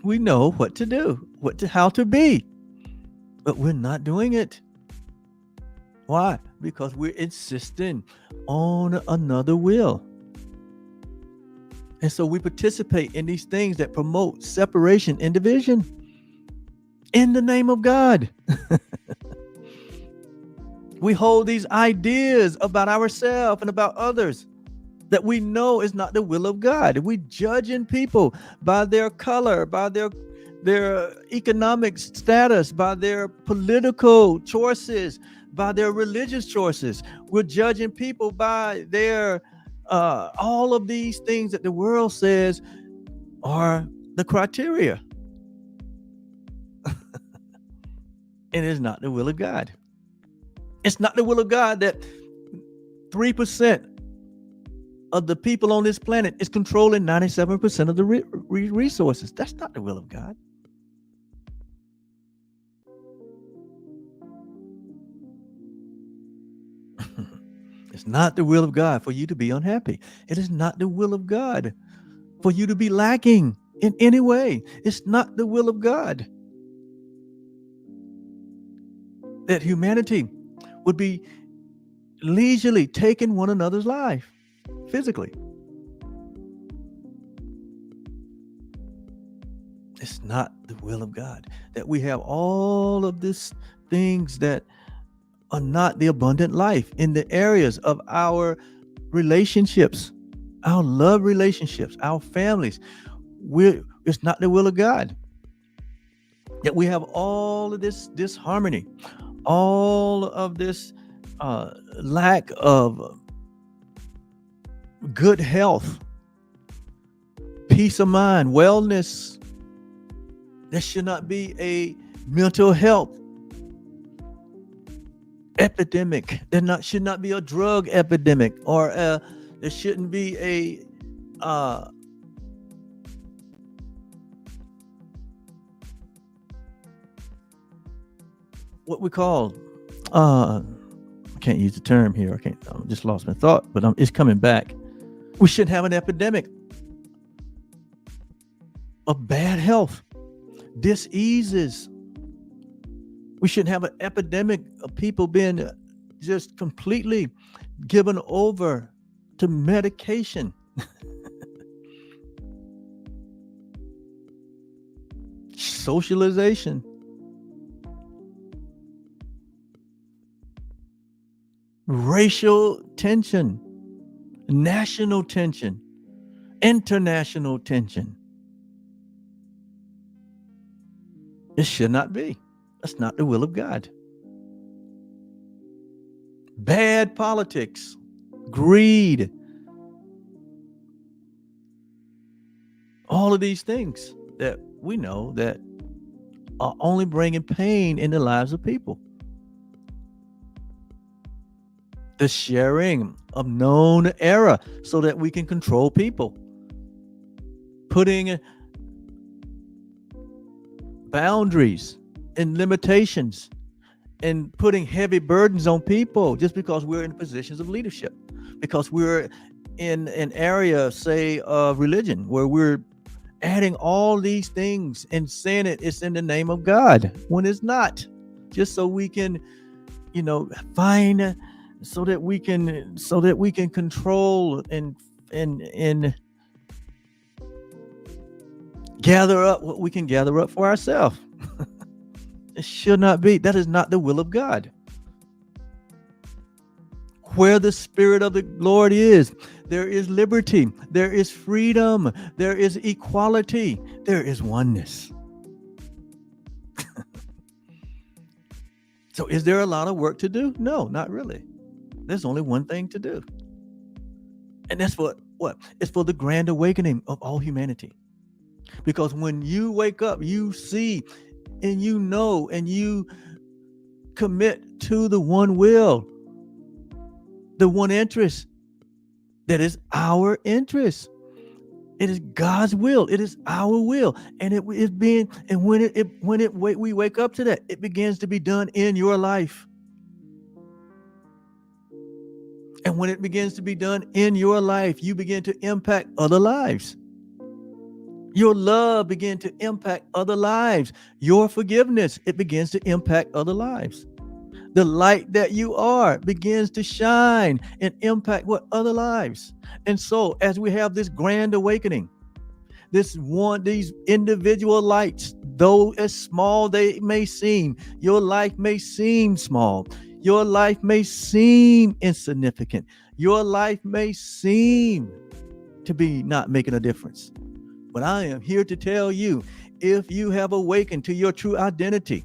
We know what to do, how to be, but we're not doing it. Why? Because we're insisting on another will. And so we participate in these things that promote separation and division in the name of God. We hold these ideas about ourselves and about others that we know is not the will of God. We judging people by their color, by their economic status, by their political choices, by their religious choices. We're judging people by their all of these things that the world says are the criteria. It is not the will of God. It's not the will of God that 3% of the people on this planet is controlling 97% of the resources. That's not the will of God. It's not the will of God for you to be unhappy. It is not the will of God for you to be lacking in any way. It's not the will of God that humanity would be leisurely taking one another's life physically. It's not the will of God that we have all of these things that are not the abundant life in the areas of our relationships, our love relationships, our families. It's not the will of God that we have all of this disharmony, all of this lack of good health, peace of mind, wellness. There should not be a mental health epidemic. Should not be a drug epidemic, or there shouldn't be a what we call I can't use the term here. I just lost my thought, but it's coming back. We shouldn't have an epidemic of bad health, diseases. We shouldn't have an epidemic of people being just completely given over to medication. Socialization. Racial tension, national tension, international tension. It should not be. That's not the will of God. Bad politics, greed, all of these things that we know that are only bringing pain in the lives of people. The sharing of known error so that we can control people. Putting boundaries and limitations and putting heavy burdens on people just because we're in positions of leadership, because we're in an area, say, of religion, where we're adding all these things and saying it's in the name of God when it's not, just so we can, find, so that we can control and gather up what we can gather up for ourselves. It should not be. That is not the will of God. Where the Spirit of the Lord is, there is liberty, there is freedom, there is equality, there is oneness. So is there a lot of work to do? No, not really. There's only one thing to do. And that's what? It's for the grand awakening of all humanity. Because when you wake up, you see and you know and you commit to the one will, the one interest that is our interest. It is God's will. It is our will, and it is being. And we wake up to that, it begins to be done in your life. And when it begins to be done in your life, you begin to impact other lives. Your love begins to impact other lives. Your forgiveness, it begins to impact other lives. The light that you are begins to shine and impact other lives. And so as we have this grand awakening, these individual lights, though as small they may seem, your life may seem small. Your life may seem insignificant. Your life may seem to be not making a difference. But I am here to tell you, if you have awakened to your true identity,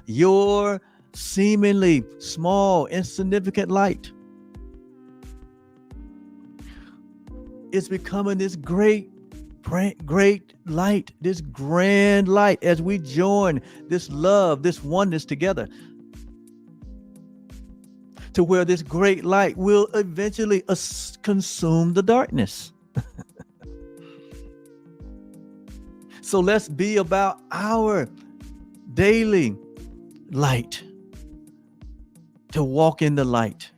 your seemingly small, insignificant light is becoming this great light, this grand light, as we join this love, this oneness together, to where this great light will eventually consume the darkness. So let's be about our daily light, to walk in the light,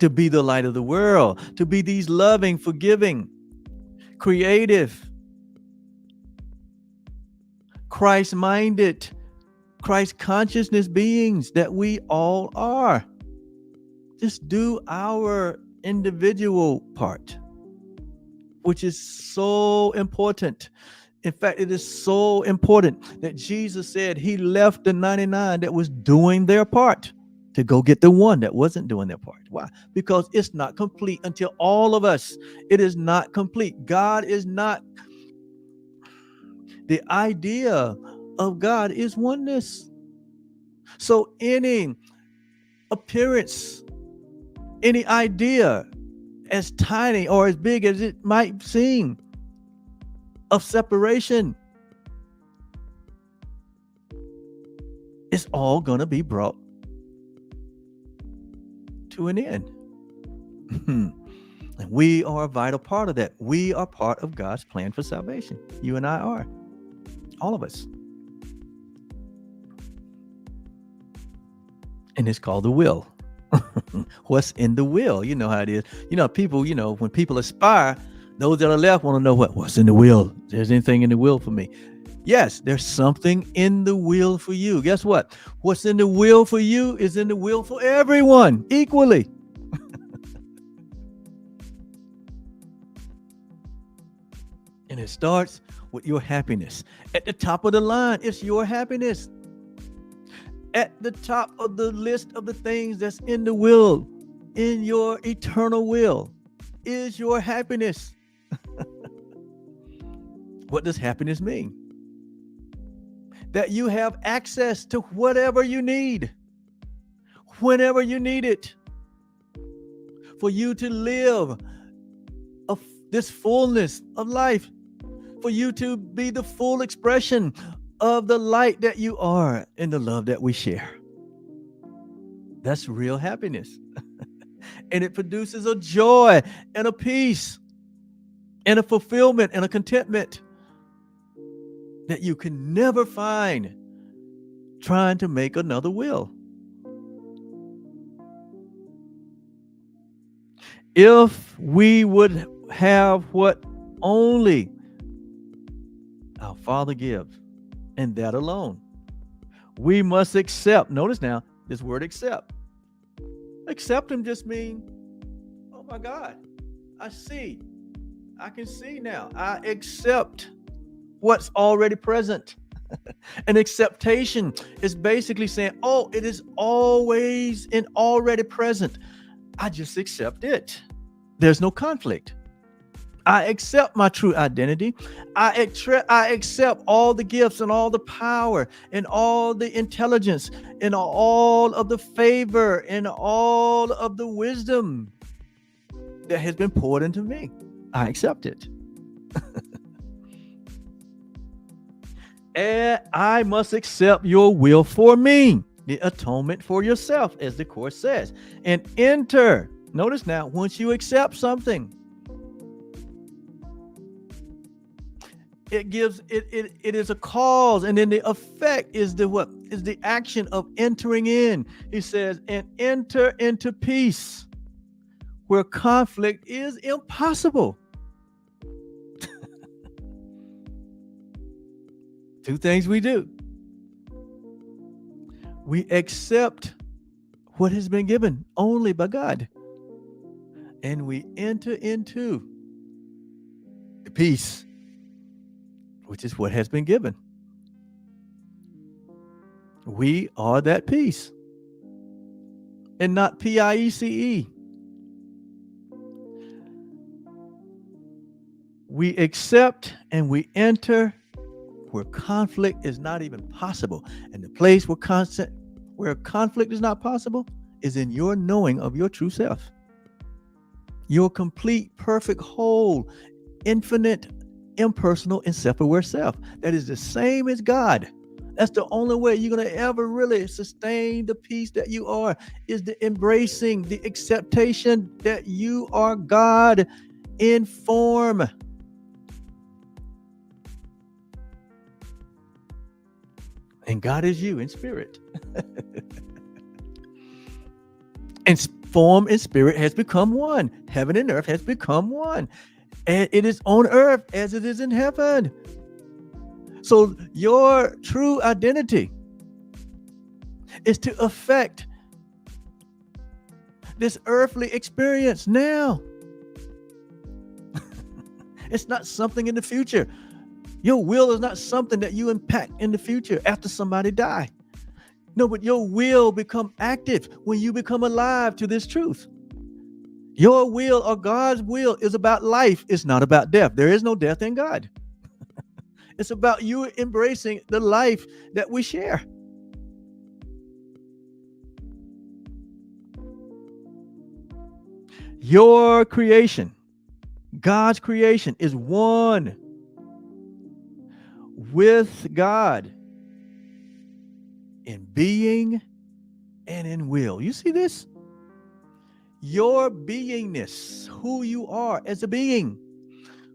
to be the light of the world, to be these loving, forgiving, creative, Christ-minded, Christ consciousness beings that we all are. Just do our individual part, which is so important. In fact, it is so important that Jesus said he left the 99 that was doing their part to go get the one that wasn't doing their part. Why? Because it's not complete until all of us. It is not complete. God is not. The idea of God is oneness. So any appearance, any idea, as tiny or as big as it might seem, of separation, it's all going to be brought to an end. And we are a vital part of that. We are part of God's plan for salvation. You and I are. All of us. And it's called the will. What's in the will? You know how it is. People, when people aspire, those that are left want to know what's in the will. If there's anything in the will for me. Yes, there's something in the will for you. Guess what? What's in the will for you is in the will for everyone equally. And it starts with your happiness. At the top of the line, it's your happiness. At the top of the list of the things that's in the will, in your eternal will, is your happiness. What does happiness mean? That you have access to whatever you need, whenever you need it, for you to live this fullness of life, for you to be the full expression of the light that you are and the love that we share. That's real happiness. And it produces a joy and a peace and a fulfillment and a contentment that you can never find trying to make another will. If we would have what only our Father gives, and that alone, we must accept. Notice now, this word accept. Accept him just means, oh my God, I see. I can see now. I accept what's already present. An acceptation is basically saying, oh, it is always and already present. I just accept it. There's no conflict. I accept my true identity. I accept all the gifts and all the power and all the intelligence and all of the favor and all of the wisdom that has been poured into me. I accept it. And I must accept your will for me, the atonement for yourself, as the Course says. And enter. Notice now, once you accept something, it gives it is a cause, and then the effect is the what? Is the action of entering in. He says, and enter into peace, where conflict is impossible. Two things we do. We accept what has been given only by God, and we enter into the peace, which is what has been given. We are that peace, and not PIECE. We accept and we enter where conflict is not even possible. And the place where conflict is not possible is in your knowing of your true self. Your complete, perfect, whole, infinite, impersonal, and self-aware self. That is the same as God. That's the only way you're going to ever really sustain the peace that you are, is the embracing, the acceptation that you are God in form. And God is you in spirit. And form and spirit has become one. Heaven and earth has become one. And it is on earth as it is in heaven. So your true identity is to affect this earthly experience now. It's not something in the future. Your will is not something that you impact in the future after somebody die. No, but your will become active when you become alive to this truth. Your will, or God's will, is about life. It's not about death. There is no death in God. It's about you embracing the life that we share. Your creation, God's creation, is one with God in being and in will. You see this? Your beingness, who you are as a being,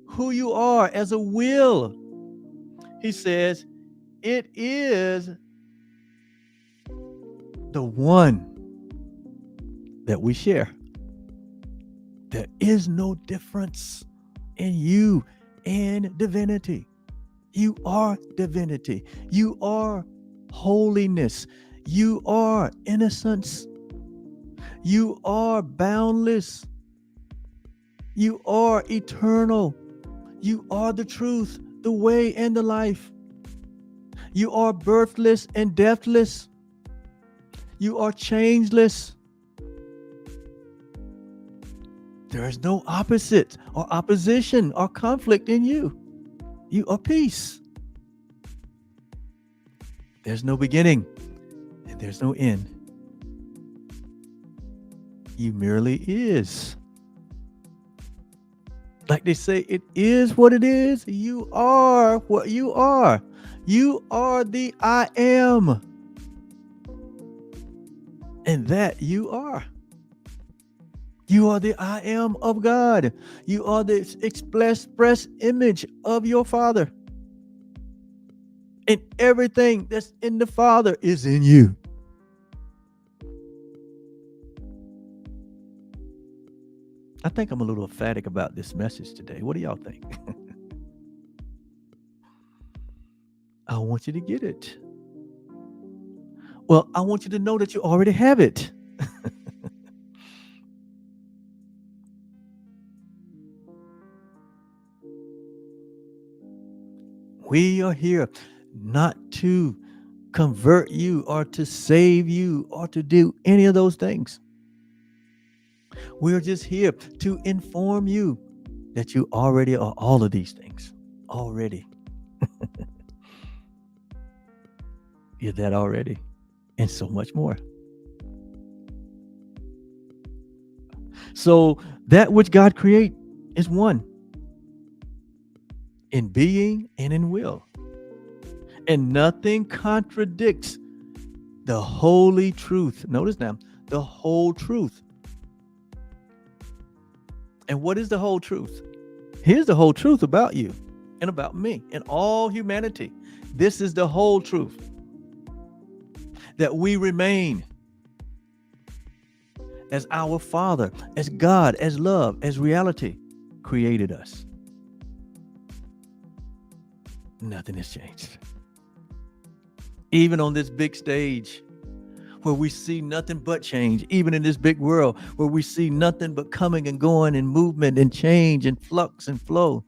who you are as a will. He says, it is the one that we share. There is no difference in you and divinity. You are divinity. You are holiness. You are innocence. You are boundless. You are eternal. You are the truth, the way, and the life. You are birthless and deathless. You are changeless. There is no opposite or opposition or conflict in you. You are peace. There's no beginning and there's no end. You merely is. Like they say, it is what it is. You are what you are. You are the I am. And that you are. You are the I am of God. You are the express image of your Father. And everything that's in the Father is in you. I think I'm a little emphatic about this message today. What do y'all think? I want you to get it. Well, I want you to know that you already have it. We are here not to convert you or to save you or to do any of those things. We're just here to inform you that you already are all of these things. Already. You're that already. And so much more. So that which God create is one. In being and in will. And nothing contradicts the holy truth. Notice now, the whole truth. And what is the whole truth? Here's the whole truth about you and about me and all humanity. This is the whole truth. That we remain as our Father, as God, as love, as reality created us. Nothing has changed. Even on this big stage where we see nothing but change, even in this big world where we see nothing but coming and going and movement and change and flux and flow.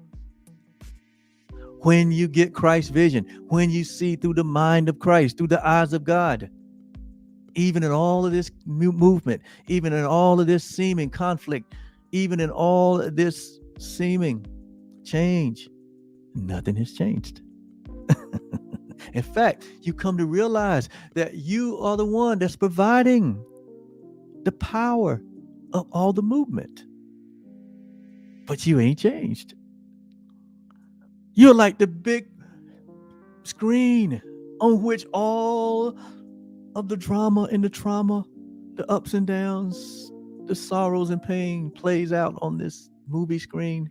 When you get Christ's vision, when you see through the mind of Christ, through the eyes of God, even in all of this movement, even in all of this seeming conflict, even in all of this seeming change, nothing has changed. In fact, you come to realize that you are the one that's providing the power of all the movement. But you ain't changed. You're like the big screen on which all of the drama and the trauma, the ups and downs, the sorrows and pain plays out on this movie screen.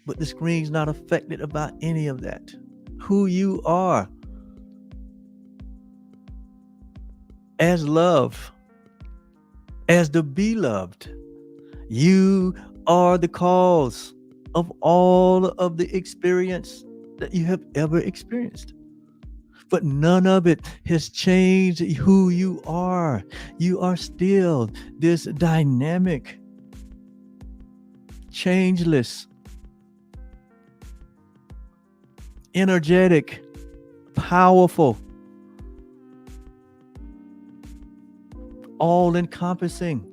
But the screen's not affected about any of that. Who you are as love, as the beloved, you are the cause of all of the experience that you have ever experienced. But none of it has changed who you are. You are still this dynamic, changeless, energetic, powerful, all-encompassing,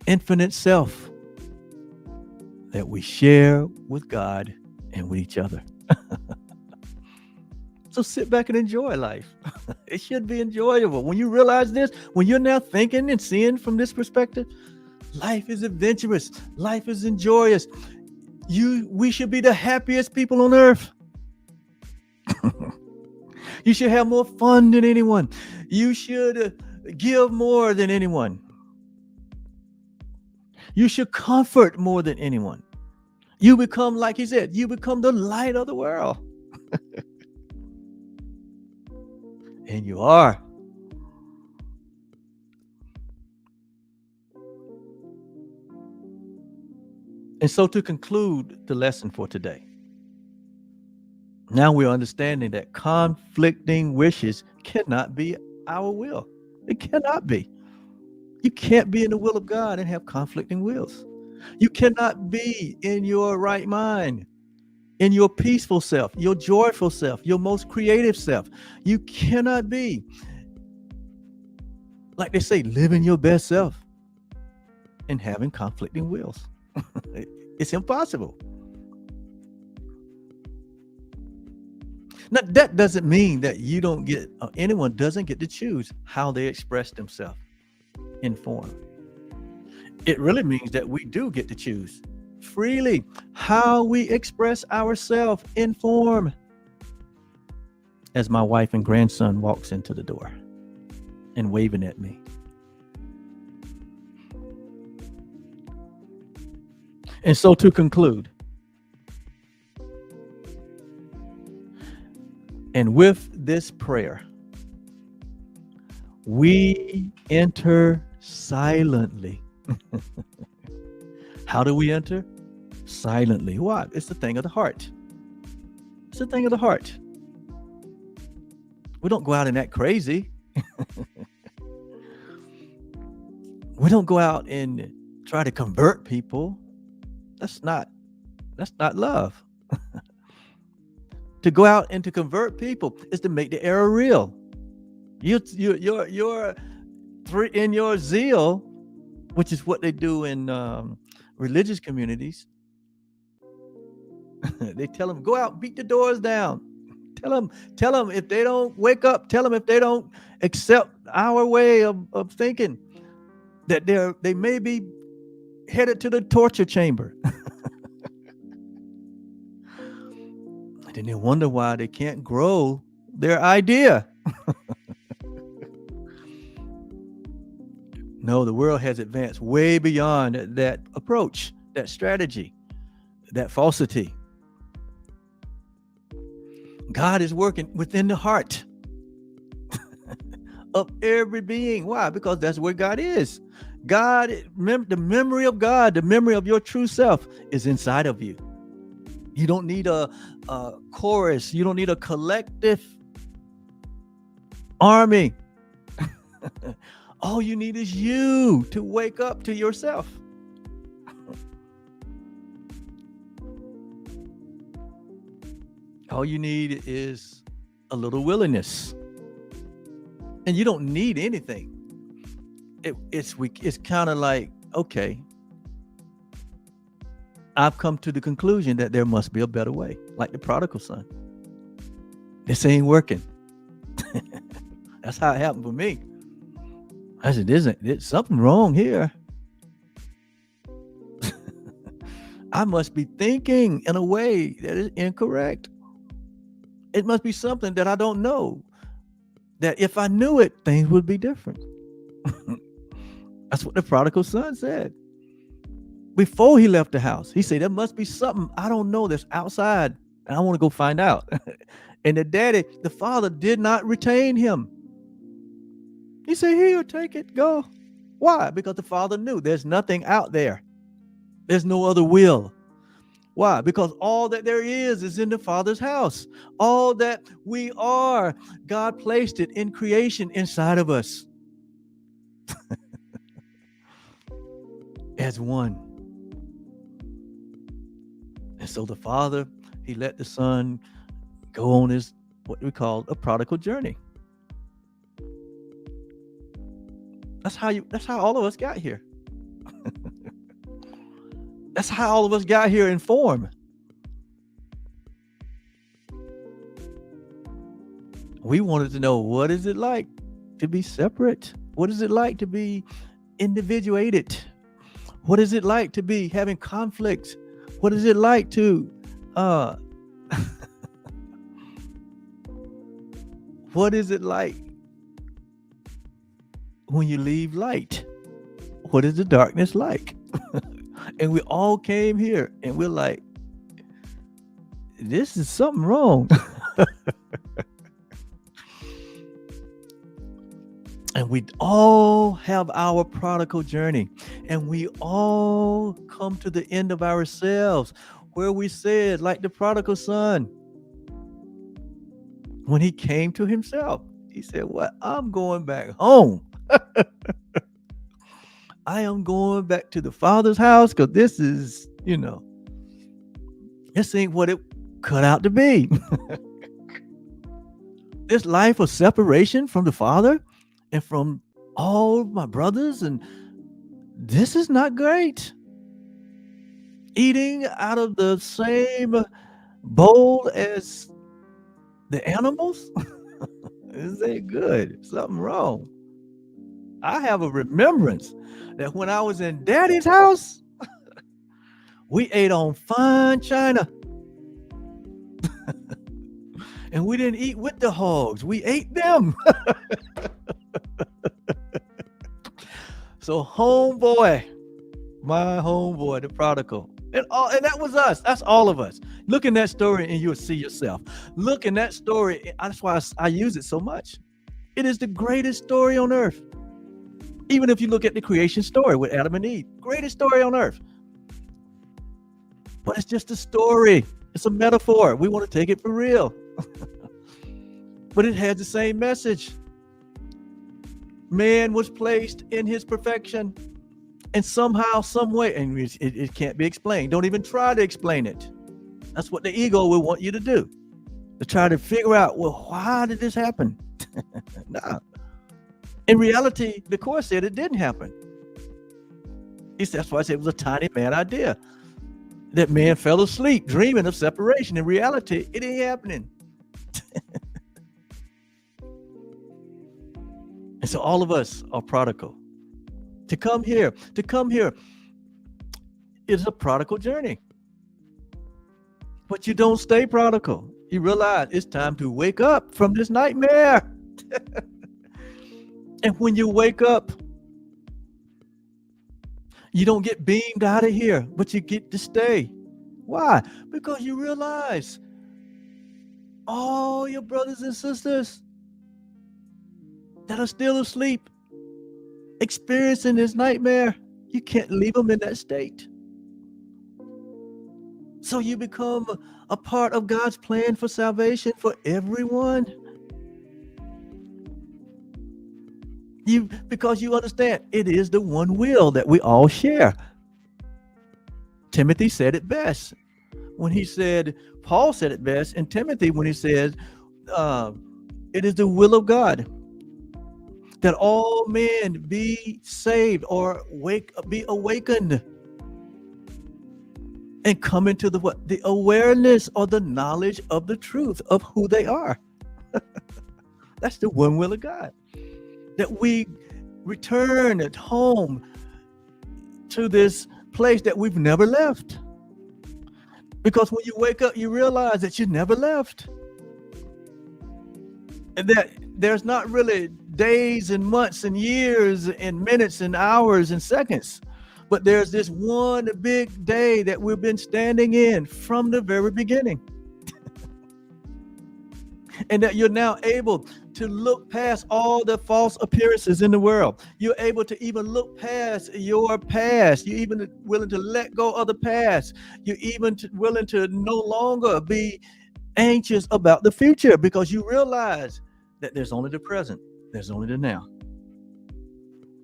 infinite self that we share with God and with each other. So sit back and enjoy life. It should be enjoyable. When you realize this, when you're now thinking and seeing from this perspective, life is adventurous. Life is enjoyous. We should be the happiest people on earth. You should have more fun than anyone. You should give more than anyone. You should comfort more than anyone. You become, like he said, you become the light of the world. And you are. And so to conclude the lesson for today, now we're understanding that conflicting wishes cannot be our will. It cannot be. You can't be in the will of God and have conflicting wills. You cannot be in your right mind, in your peaceful self, your joyful self, your most creative self. You cannot be, like they say, living your best self and having conflicting wills. It's impossible. Now, that doesn't mean that you don't get, anyone doesn't get to choose how they express themselves in form. It really means that we do get to choose freely how we express ourselves in form. As my wife and grandson walks into the door and waving at me. And so to conclude, and with this prayer, we enter silently. How do we enter? Silently. Why? It's the thing of the heart. It's the thing of the heart. We don't go out and act crazy. We don't go out and try to convert people. That's not love. To go out and to convert people is to make the error real. You're in your zeal, which is what they do in religious communities. They tell them, go out, beat the doors down. Tell them if they don't wake up, tell them if they don't accept our way of thinking, that they may be headed to the torture chamber. And then they wonder why they can't grow their idea. No, the world has advanced way beyond that approach, that strategy, that falsity. God is working within the heart of every being. Why? Because that's where God is. God, the memory of God, the memory of your true self is inside of you. You don't need a chorus. You don't need a collective army. All you need is you to wake up to yourself. All you need is a little willingness. And you don't need anything. It's kind of like, okay, I've come to the conclusion that there must be a better way, like the prodigal son. This ain't working. That's how it happened for me. I said, there's something wrong here. I must be thinking in a way that is incorrect. It must be something that I don't know. That if I knew it, things would be different. That's what the prodigal son said. Before he left the house, he said, there must be something I don't know that's outside, and I want to go find out. And the father did not retain him. He said, here, take it, go. Why? Because the father knew there's nothing out there. There's no other will. Why? Because all that there is in the Father's house. All that we are, God placed it in creation inside of us. As one. And so the Father, he let the Son go on his, what we call a prodigal journey. That's how all of us got here. That's how all of us got here in form. We wanted to know, what is it like to be separate? What is it like to be individuated? What is it like to be having conflict? What is it like to what is it like when you leave light? What is the darkness like? And we all came here and we're like, this is something wrong. And we all have our prodigal journey, and we all come to the end of ourselves where we said, like the prodigal son, when he came to himself, he said, well, I'm going back home. I am going back to the Father's house, because this is, this ain't what it cut out to be. This life of separation from the Father and from all my brothers, and this is not great. Eating out of the same bowl as the animals? This ain't good. Something wrong. I have a remembrance that when I was in Daddy's house, we ate on fine china. And we didn't eat with the hogs. We ate them. So homeboy, my homeboy, the prodigal, and that was us. That's all of us. Look in that story and you'll see yourself. Look in that story. That's why I use it so much. It is the greatest story on earth. Even if you look at the creation story with Adam and Eve, greatest story on earth. But it's just a story. It's a metaphor. We want to take it for real. But it has the same message. Man was placed in his perfection, and somehow, some way, and it can't be explained. Don't even try to explain it. That's what the ego will want you to do. To try to figure out, well, why did this happen? No. In reality, the Course said it didn't happen. That's why I said it was a tiny mad idea. That man fell asleep dreaming of separation. In reality, it ain't happening. And so all of us are prodigal. To come here is a prodigal journey. But you don't stay prodigal. You realize it's time to wake up from this nightmare. And when you wake up, you don't get beamed out of here, but you get to stay. Why? Because you realize all your brothers and sisters that are still asleep, experiencing this nightmare, you can't leave them in that state. So you become a part of God's plan for salvation for everyone. Because you understand it is the one will that we all share. Timothy said it best when he said, Paul said it best in Timothy when he said, it is the will of God that all men be saved or be awakened and come into the awareness or the knowledge of the truth of who they are. That's the one will of God. That we return at home to this place that we've never left. Because when you wake up, you realize that you never left. And that there's not really days and months and years and minutes and hours and seconds. But there's this one big day that we've been standing in from the very beginning. And that you're now able to look past all the false appearances in the world. You're able to even look past your past. You're even willing to let go of the past. You're even willing to no longer be anxious about the future because you realize that there's only the present. There's only the now.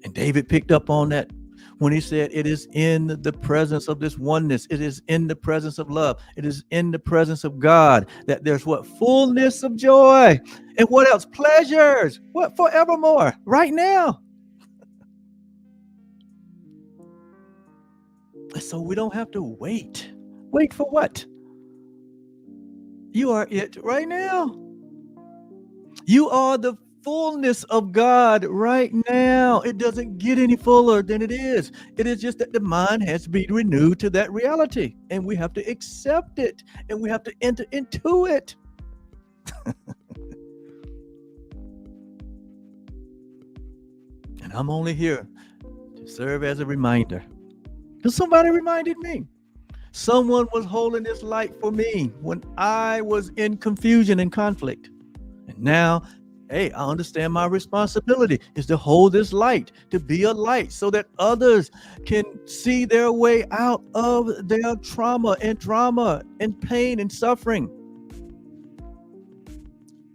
And David picked up on that when he said, it is in the presence of this oneness. It is in the presence of love. It is in the presence of God that there's what? Fullness of joy. And what else? Pleasures. What? Forevermore. Right now. So we don't have to wait. Wait for what? You are it right now. You are the fullness of God right now. It doesn't get any fuller than it is. It is just that the mind has to be renewed to that reality, and we have to accept it, and we have to enter into it. And I'm only here to serve as a reminder, because somebody reminded me. Someone was holding this light for me when I was in confusion and conflict, and now hey, I understand my responsibility is to hold this light, to be a light so that others can see their way out of their trauma and drama and pain and suffering,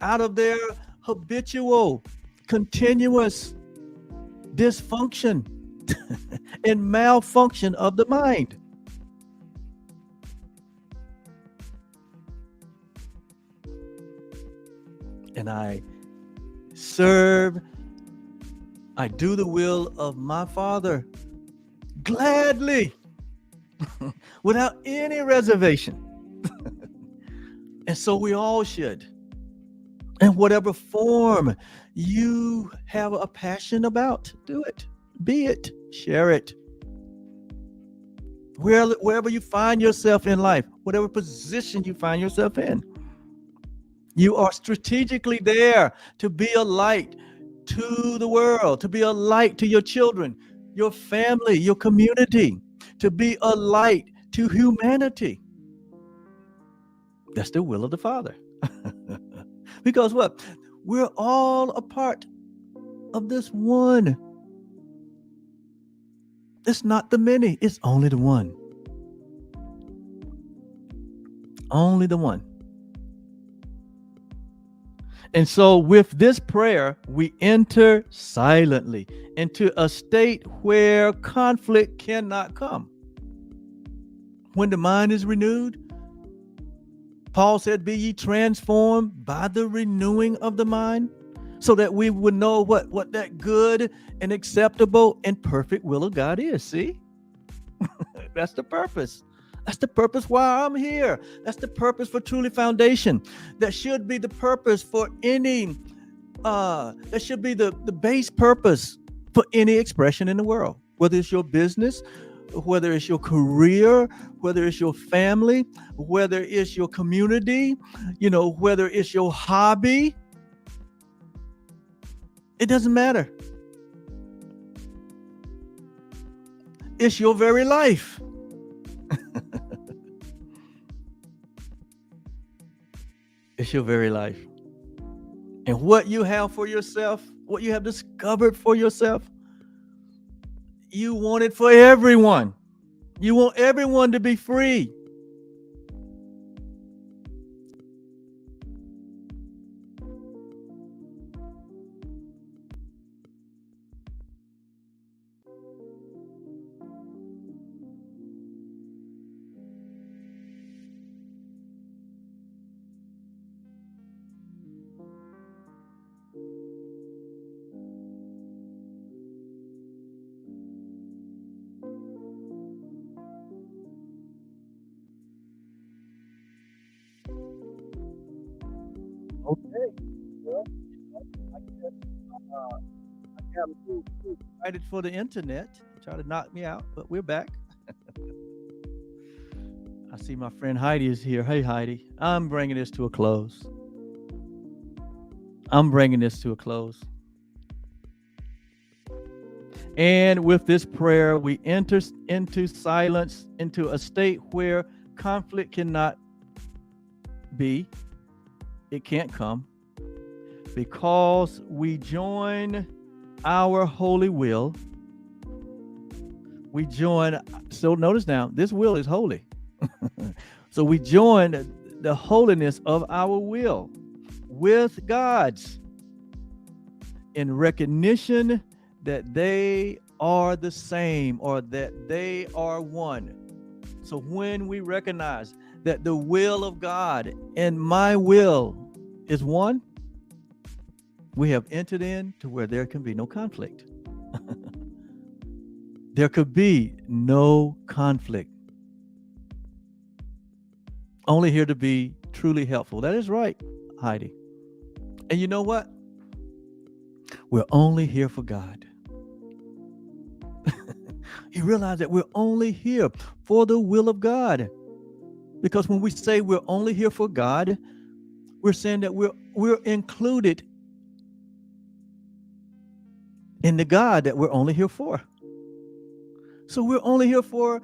out of their habitual, continuous dysfunction and malfunction of the mind. And I do the will of my Father gladly, without any reservation. And so we all should. In whatever form you have a passion about, do it, be it, share it. Wherever you find yourself in life, whatever position you find yourself in, you are strategically there to be a light to the world, to be a light to your children, your family, your community, to be a light to humanity. That's the will of the Father. Because what? We're all a part of this one. It's not the many, it's only the one. Only the one. And so with this prayer, we enter silently into a state where conflict cannot come. When the mind is renewed, Paul said, be ye transformed by the renewing of the mind, so that we would know what that good and acceptable and perfect will of God is. See? That's the purpose. That's the purpose why I'm here. That's the purpose for Truly Foundation. That should be the purpose for any, that should be the base purpose for any expression in the world. Whether it's your business, whether it's your career, whether it's your family, whether it's your community, whether it's your hobby. It doesn't matter. It's your very life. It's your very life. And what you have for yourself, what you have discovered for yourself, you want it for everyone. You want everyone to be free. Okay. Well, I guess I got a little too excited for the internet. Try to knock me out, but we're back. I see my friend Heidi is here. Hey, Heidi. I'm bringing this to a close. And with this prayer, we enter into silence, into a state where conflict cannot be. It can't come, because we join our holy will. So notice now, this will is holy. So we join the holiness of our will with God's in recognition that they are the same, or that they are one. So when we recognize that the will of God and my will is one, we have entered into where there can be no conflict. There could be no conflict. Only here to be truly helpful. That is right, Heidi. And you know what? We're only here for God. You realize that we're only here for the will of God. Because when we say we're only here for God, we're saying that we're included in the God that we're only here for. So we're only here for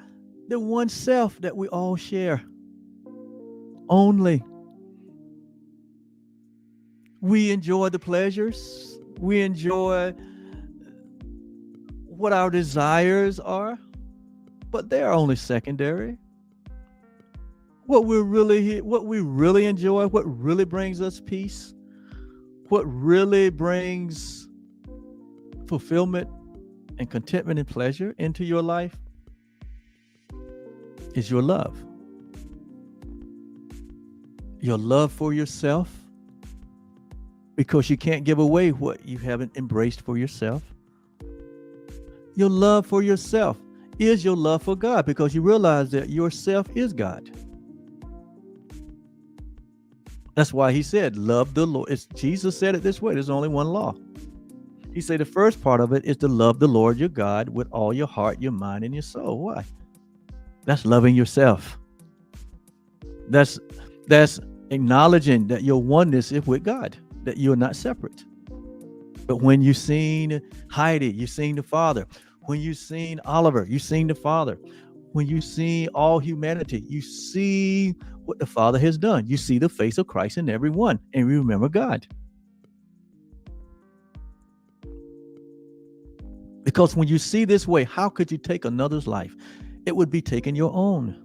the one self that we all share. Only. We enjoy the pleasures. We enjoy what our desires are, but they are only secondary. What we really enjoy, what really brings us peace, what really brings fulfillment and contentment and pleasure into your life is your love. Your love for yourself, because you can't give away what you haven't embraced for yourself. Your love for yourself is your love for God, because you realize that yourself is God. That's why he said, love the Lord. Jesus said it this way. There's only one law. He said the first part of it is to love the Lord your God with all your heart, your mind, and your soul. Why? That's loving yourself. That's acknowledging that your oneness is with God, that you're not separate. But when you've seen Heidi, you've seen the Father. When you've seen Oliver, you've seen the Father. When you see all humanity, you see what the Father has done. You see the face of Christ in everyone, and you remember God. Because when you see this way, how could you take another's life? It would be taking your own.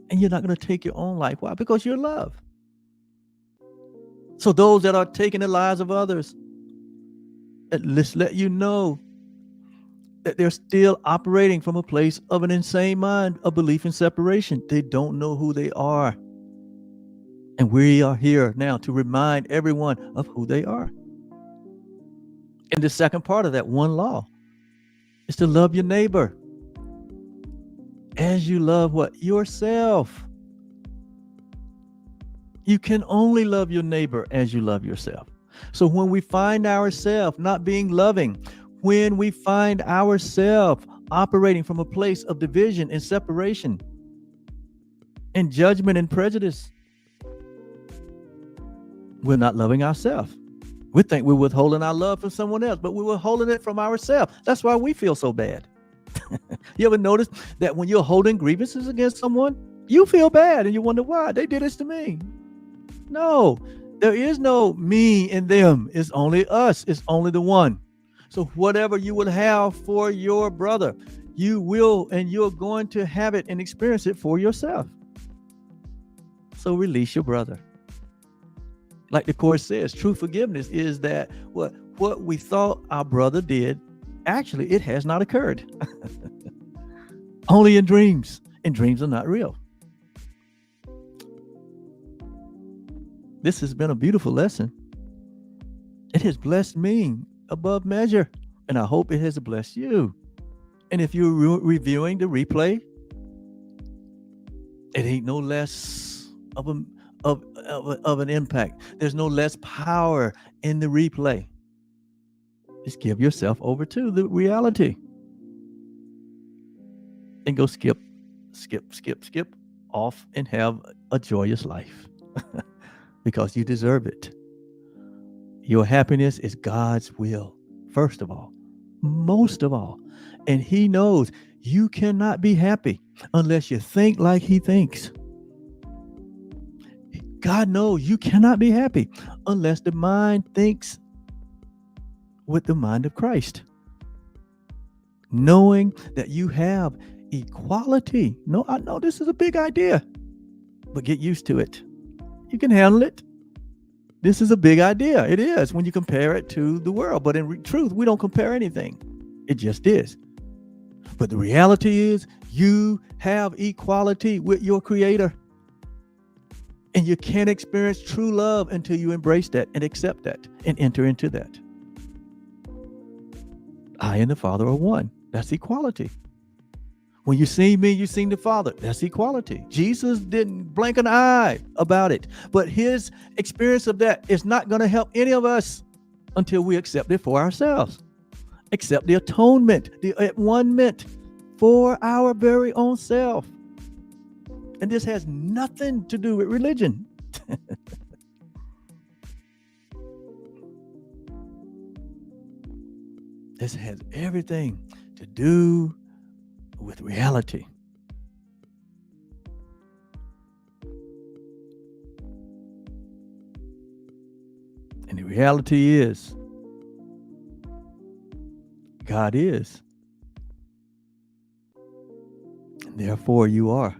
And you're not going to take your own life. Why? Because you're love. So those that are taking the lives of others, let's let you know that they're still operating from a place of an insane mind, a belief in separation. They don't know who they are. And we are here now to remind everyone of who they are. And the second part of that one law is to love your neighbor as you love what? Yourself. You can only love your neighbor as you love yourself. So when we find ourselves not being loving, when we find ourselves operating from a place of division and separation and judgment and prejudice. We're not loving ourselves. We think we're withholding our love from someone else, but we're withholding it from ourselves. That's why we feel so bad. You ever notice that when you're holding grievances against someone, you feel bad and you wonder why they did this to me? No, there is no me and them. It's only us. It's only the one. So whatever you would have for your brother, you will, and you're going to have it and experience it for yourself. So release your brother. Like the Course says, true forgiveness is that what we thought our brother did, actually, it has not occurred. Only in dreams, and dreams are not real. This has been a beautiful lesson. It has blessed me above measure, and I hope it has blessed you. And if you're reviewing the replay, it ain't no less of an impact. There's no less power in the replay. Just give yourself over to the reality and go skip off and have a joyous life because you deserve it. Your happiness is God's will, first of all, most of all. And He knows you cannot be happy unless you think like He thinks. God knows you cannot be happy unless the mind thinks with the mind of Christ. Knowing that you have equality. No, I know this is a big idea, but get used to it. You can handle it. This is a big idea. It is when you compare it to the world. But in truth, we don't compare anything. It just is. But the reality is you have equality with your Creator. And you can't experience true love until you embrace that and accept that and enter into that. I and the Father are one. That's equality. When you see me, you see the Father. That's equality. Jesus didn't blink an eye about it. But His experience of that is not going to help any of us until we accept it for ourselves. Accept the atonement, the at-one-ment for our very own self. And this has nothing to do with religion. This has everything to do with reality. And the reality is, God is. And therefore you are.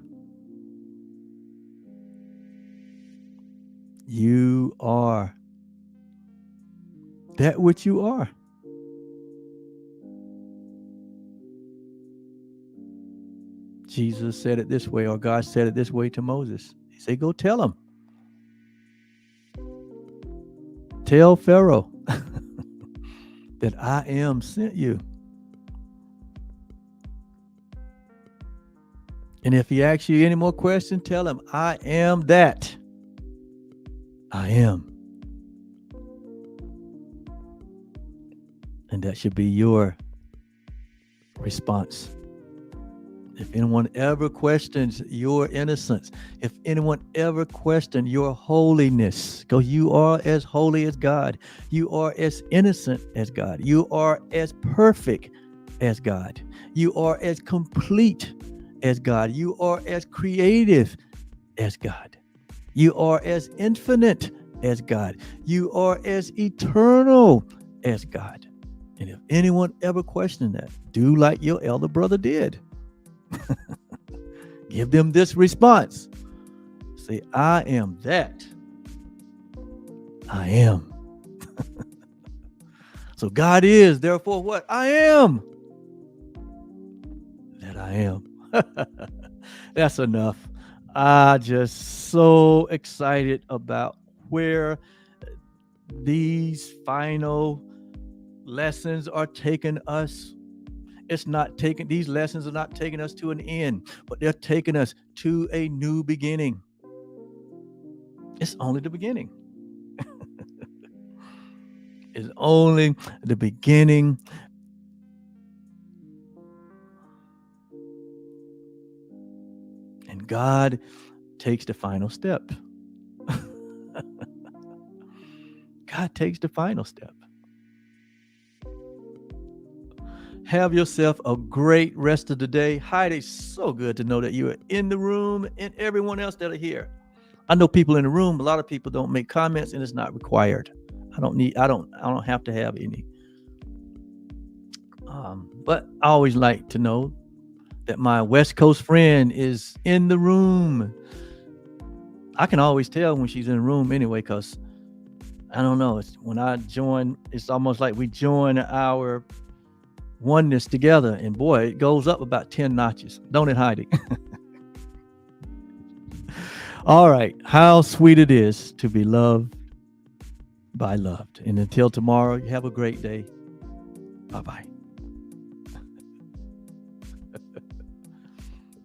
You are that which you are. Jesus said it this way, or God said it this way to Moses. He said, go tell him. Tell Pharaoh that I am sent you. And if he asks you any more questions, tell him, I am that. I am. And that should be your response. If anyone ever questions your innocence, if anyone ever questions your holiness, because you are as holy as God, you are as innocent as God, you are as perfect as God, you are as complete as God, you are as creative as God, you are as infinite as God, you are as eternal as God. And if anyone ever questioned that, do like your elder brother did. Give them this response. Say, I am that. I am. So God is, therefore what? I am. That I am. That's enough. I'm just so excited about where these final lessons are taking us. These lessons are not taking us to an end, but they're taking us to a new beginning. It's only the beginning. It's only the beginning And God takes the final step. God takes the final step. Have yourself a great rest of the day. Heidi, so good to know that you are in the room and everyone else that are here. I know people in the room, a lot of people don't make comments and it's not required. I don't have to have any. But I always like to know that my West Coast friend is in the room. I can always tell when she's in the room anyway, because I don't know. When I join, it's almost like we join our oneness together. And boy, it goes up about 10 notches. Don't it, Heidi? All right. How sweet it is to be loved by loved. And until tomorrow, you have a great day. Bye-bye.